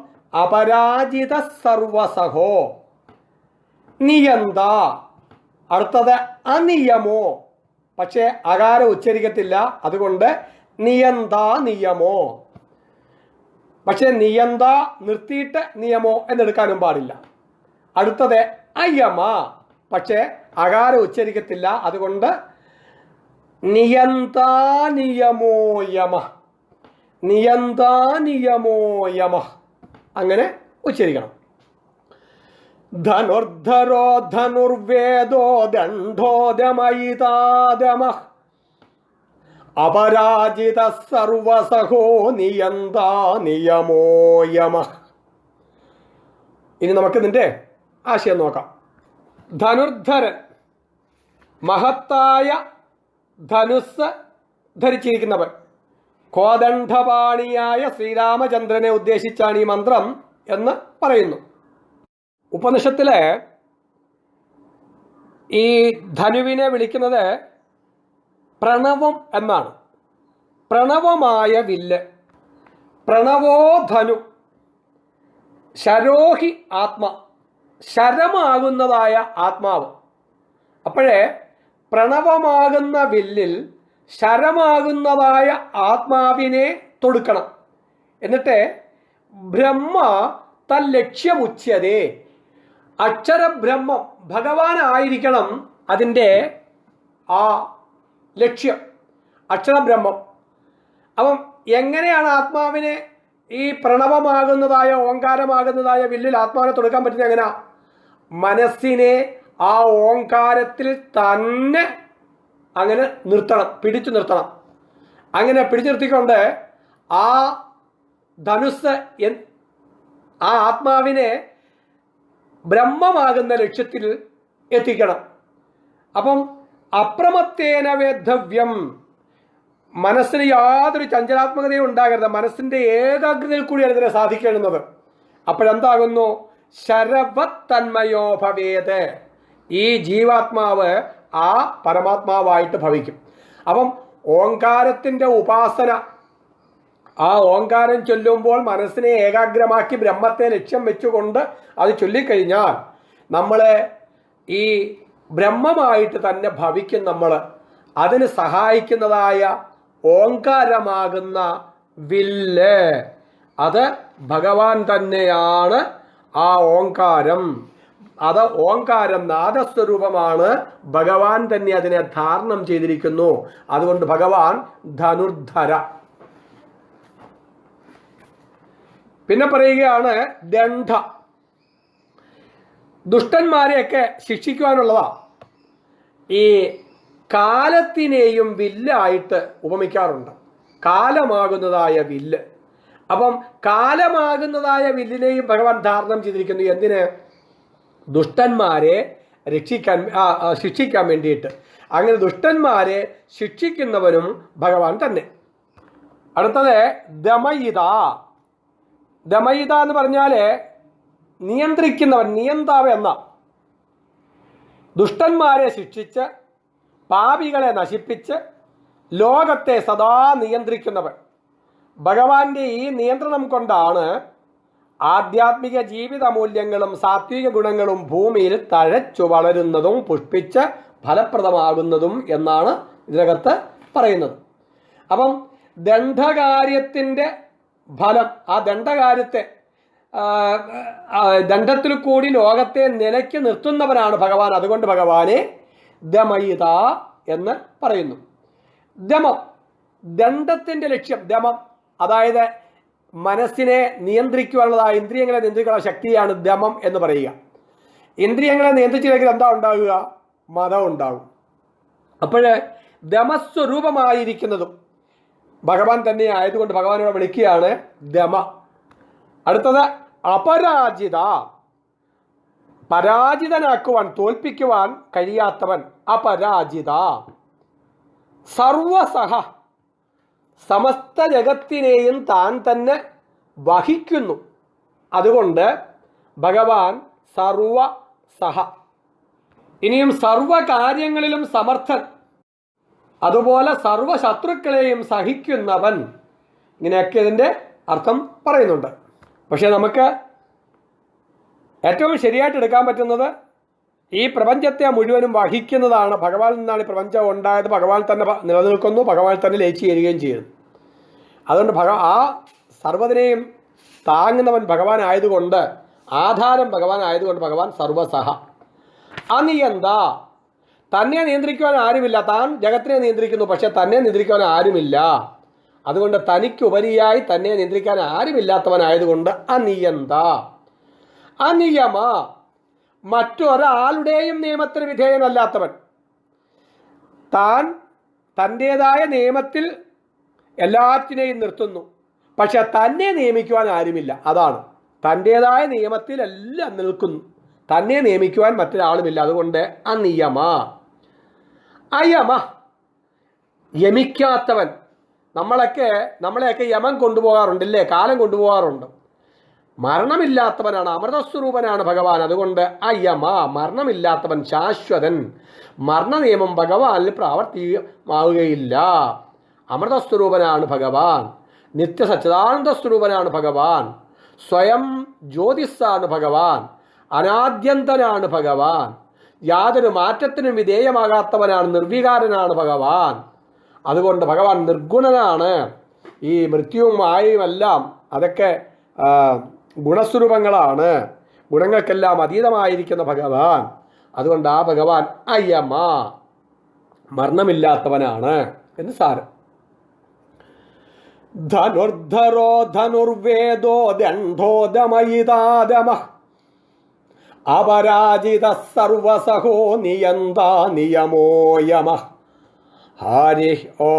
അപരാജിത സർവസഹോ. നിയന്ത, അടുത്തത് അനിയമോ, പക്ഷേ അകാരം ഉച്ചരിക്കത്തില്ല, അതുകൊണ്ട് നിയന്ത നിയമോ. പക്ഷെ നിയന്ത നിർത്തിയിട്ട് നിയമോ എന്നെടുക്കാനും പാടില്ല. അടുത്തത് അയമ, പക്ഷേ അകാരം ഉച്ചരിക്കത്തില്ല, അതുകൊണ്ട് നിയന്താ നിയമോ യമ, നിയന്താ നിയമോ യമ, അങ്ങനെ ഉച്ചരിക്കണം. ധനുർധരോ ധനുർവേദോ ദണ്ഡോ ദമയിതാദമഃ അപരാജിത സർവസഹോ നിയന്താ നിയമോ യമഃ. ഇനി നമുക്ക് ഇതിൻ്റെ ആശയം നോക്കാം. ധനുർധരൻ, മഹത്തായ ധനുസ് ധരിച്ചിരിക്കുന്നവൻ. കോദണ്ഡപാണിയായ ശ്രീരാമചന്ദ്രനെ ഉദ്ദേശിച്ചാണ് ഈ മന്ത്രം എന്ന് പറയുന്നു. ഉപനിഷത്തിലെ ഈ ധനുവിനെ വിളിക്കുന്നത് പ്രണവം എന്നാണ്. പ്രണവമായ വില്ല്, പ്രണവോ ധനു, ശരോഹി ആത്മ, ശരമാകുന്നതായ ആത്മാവ്. അപ്പോഴേ പ്രണവമാകുന്ന വില്ലിൽ ശരമാകുന്നതായ ആത്മാവിനെ തൊടുക്കണം. എന്നിട്ട് ബ്രഹ്മ തല്ലക്ഷ്യമുച്യതേ, അക്ഷരബ്രഹ്മം ഭഗവാനായിരിക്കണം അതിൻ്റെ ആ ലക്ഷ്യം, അക്ഷരബ്രഹ്മം. അപ്പം എങ്ങനെയാണ് ആത്മാവിനെ, ഈ പ്രണവമാകുന്നതായ ഓങ്കാരമാകുന്നതായ വില്ലിൽ ആത്മാവിനെ തൊടുക്കാൻ പറ്റുന്നത് എങ്ങനെയാ? മനസ്സിനെ ആ ഓങ്കാരത്തിൽ തന്നെ അങ്ങനെ നിർത്തണം, പിടിച്ചു നിർത്തണം. അങ്ങനെ പിടിച്ചു നിർത്തിക്കൊണ്ട് ആ ധനുസ്, ആ ആത്മാവിനെ ബ്രഹ്മമാകുന്ന ലക്ഷ്യത്തിൽ എത്തിക്കണം. അപ്പം അപ്രമത്തേന വേദ്ധവ്യം, മനസ്സിന് യാതൊരു ചഞ്ചലാത്മകതയും ഉണ്ടാകരുത്, മനസ്സിൻ്റെ ഏകാഗ്രതയിൽ കൂടിയാണ് ഇതിനെ സാധിക്കേണ്ടുന്നത്. അപ്പോഴെന്താകുന്നു? ശരവത് തന്മയോ ഭവേത്, ഈ ജീവാത്മാവ് ആ പരമാത്മാവായിട്ട് ഭവിക്കും. അപ്പം ഓങ്കാരത്തിൻ്റെ ഉപാസന, ആ ഓങ്കാരം ചൊല്ലുമ്പോൾ മനസ്സിനെ ഏകാഗ്രമാക്കി ബ്രഹ്മത്തെ ലക്ഷ്യം വെച്ചുകൊണ്ട് അത് ചൊല്ലിക്കഴിഞ്ഞാൽ നമ്മൾ ഈ ബ്രഹ്മമായിട്ട് തന്നെ ഭവിക്കും. നമ്മൾ അതിന് സഹായിക്കുന്നതായ ഓങ്കാരമാകുന്ന വില്ല്, അത് ഭഗവാൻ തന്നെയാണ്. ആ ഓങ്കാരം, അത് ഓങ്കാരം നാദസ്വരൂപമാണ്, ഭഗവാൻ തന്നെ അതിനെ ധാരണം ചെയ്തിരിക്കുന്നു. അതുകൊണ്ട് ഭഗവാൻ ധനുർധര. പിന്നെ പറയുകയാണ് ദണ്ഡ, ദുഷ്ടന്മാരെയൊക്കെ ശിക്ഷിക്കുവാനുള്ളതാ. ഈ കാലത്തിനെയും വില്ലായിട്ട് ഉപമിക്കാറുണ്ട്, കാലമാകുന്നതായ വില്ല്. അപ്പം കാലമാകുന്നതായ വില്ലിനെയും ഭഗവാൻ ധാരണം ചെയ്തിരിക്കുന്നു. എന്തിന്? ദുഷ്ടന്മാരെ ശിക്ഷിക്കാൻ വേണ്ടിയിട്ട്. അങ്ങനെ ദുഷ്ടന്മാരെ ശിക്ഷിക്കുന്നവനും ഭഗവാൻ തന്നെ. അടുത്തത് ദമയിത. ദമയിത എന്ന് പറഞ്ഞാൽ നിയന്ത്രിക്കുന്നവൻ, നിയന്താവ് എന്ന. ദുഷ്ടന്മാരെ ശിക്ഷിച്ച് പാപികളെ നശിപ്പിച്ച് ലോകത്തെ സദാ നിയന്ത്രിക്കുന്നവൻ. ഭഗവാന്റെ ഈ നിയന്ത്രണം കൊണ്ടാണ് ആധ്യാത്മിക ജീവിത മൂല്യങ്ങളും സാത്വിക ഗുണങ്ങളും ഭൂമിയിൽ തഴച്ചു വളരുന്നതും പുഷ്പിച്ച് ഫലപ്രദമാകുന്നതും എന്നാണ് ഇതിനകത്ത് പറയുന്നത്. അപ്പം ദണ്ഡകാര്യത്തിൻ്റെ ഫലം, ആ ദണ്ഡകാര്യത്തെ ദണ്ഡത്തിൽ കൂടി ലോകത്തെ നിലയ്ക്ക് നിർത്തുന്നവനാണ് ഭഗവാൻ. അതുകൊണ്ട് ഭഗവാനെ ദമയിത എന്ന് പറയുന്നു. ദമം, ദണ്ഡത്തിൻ്റെ ലക്ഷ്യം ദമം, അതായത് മനസ്സിനെ നിയന്ത്രിക്കുവാനുള്ളതായ ഇന്ദ്രിയങ്ങളെ നിയന്ത്രിക്കാനുള്ള ശക്തിയാണ് ദമം എന്ന് പറയുക. ഇന്ദ്രിയങ്ങളെ നിയന്ത്രിച്ചില്ലെങ്കിൽ എന്താ ഉണ്ടാകുക? മതം ഉണ്ടാകും. അപ്പോൾ ദമസ്വരൂപമായിരിക്കുന്നതും ഭഗവാൻ തന്നെ ആയതുകൊണ്ട് ഭഗവാനോട് വിളിക്കുകയാണ് ദമ. അടുത്തത് അപരാജിത, പരാജിതനാക്കുവാൻ, തോൽപ്പിക്കുവാൻ കഴിയാത്തവൻ, അപരാജിത. സർവസഹ, സമസ്ത ജഗത്തിനെയും താൻ തന്നെ വഹിക്കുന്നു. അതുകൊണ്ട് ഭഗവാൻ സർവസഹ. ഇനിയും സർവകാര്യങ്ങളിലും സമർത്ഥൻ, അതുപോലെ സർവശത്രുക്കളെയും സഹിക്കുന്നവൻ. ഇങ്ങനെയൊക്കെ ഇതിൻ്റെ അർത്ഥം പറയുന്നുണ്ട്. പക്ഷെ നമുക്ക് ഏറ്റവും ശരിയായിട്ട് എടുക്കാൻ പറ്റുന്നത് ഈ പ്രപഞ്ചത്തെ മുഴുവനും വഹിക്കുന്നതാണ്. ഭഗവാനിൽ നിന്നാണ് ഈ പ്രപഞ്ചം ഉണ്ടായത്. ഭഗവാൻ തന്നെ നിലനിൽക്കുന്നു, ഭഗവാൻ തന്നെ ലയിച്ചു ചേരുകയും ചെയ്യുന്നു. അതുകൊണ്ട് ആ സർവ്വതിനെയും താങ്ങുന്നവൻ ഭഗവാൻ ആയതുകൊണ്ട്, ആധാരം ഭഗവാൻ ആയതുകൊണ്ട് ഭഗവാൻ സർവസഹ. അനിയന്ത, തന്നെ നിയന്ത്രിക്കുവാൻ ആരുമില്ല. താൻ ജഗത്തിനെ നിയന്ത്രിക്കുന്നു, പക്ഷെ തന്നെ നിയന്ത്രിക്കുവാൻ ആരുമില്ല. അതുകൊണ്ട് തനിക്കുപരിയായി തന്നെ നിയന്ത്രിക്കാൻ ആരുമില്ലാത്തവനായതുകൊണ്ട് അനിയന്ത. അനിയമ, മറ്റൊരാളുടെയും നിയമത്തിന് വിധേയനല്ലാത്തവൻ. താൻ തൻ്റേതായ നിയമത്തിൽ എല്ലാറ്റിനെയും നിർത്തുന്നു, പക്ഷെ തന്നെ നിയമിക്കുവാൻ ആരുമില്ല. അതാണ്, തൻ്റേതായ നിയമത്തിൽ എല്ലാം നിൽക്കുന്നു, തന്നെ നിയമിക്കുവാൻ മറ്റൊരാളുമില്ല. അതുകൊണ്ട് അനിയമ. അയമ, യമിക്കാത്തവൻ. നമ്മളെയൊക്കെ യമൻ കൊണ്ടുപോകാറുണ്ടല്ലേ, കാലം കൊണ്ടുപോകാറുണ്ട്. മരണമില്ലാത്തവനാണ്, അമൃതസ്വരൂപനാണ് ഭഗവാൻ. അതുകൊണ്ട് അയമ, മരണമില്ലാത്തവൻ, ശാശ്വതൻ. മരണനിയമം ഭഗവാനിൽ പ്രാവർത്തികമാവുകയില്ല. അമൃതസ്വരൂപനാണ് ഭഗവാൻ, നിത്യസച്ചിദാനന്ദ സ്വരൂപനാണ് ഭഗവാൻ, സ്വയം ജ്യോതിസ്സാണ് ഭഗവാൻ, അനാദ്യന്തനാണ് ഭഗവാൻ, യാതൊരു മാറ്റത്തിനും വിധേയമാകാത്തവനാണ്, നിർവികാരനാണ് ഭഗവാൻ. അതുകൊണ്ട് ഭഗവാൻ നിർഗുണനാണ്. ഈ മൃത്യുവും മായയുമെല്ലാം അതൊക്കെ ഗുണസ്വരൂപങ്ങളാണ്, ഗുണങ്ങൾക്കെല്ലാം അതീതമായിരിക്കുന്ന ഭഗവാൻ. അതുകൊണ്ട് ആ ഭഗവാൻ അയമ, മരണമില്ലാത്തവനാണ് എന്ന് സാരം. ധനുർധരോ ധനുർവേദോ ദണ്ഡോ ദമയിതാദമ അപരാജിത സർവസഹോ നിയന്ത നിയമോ യമ. ഹരി ഓ.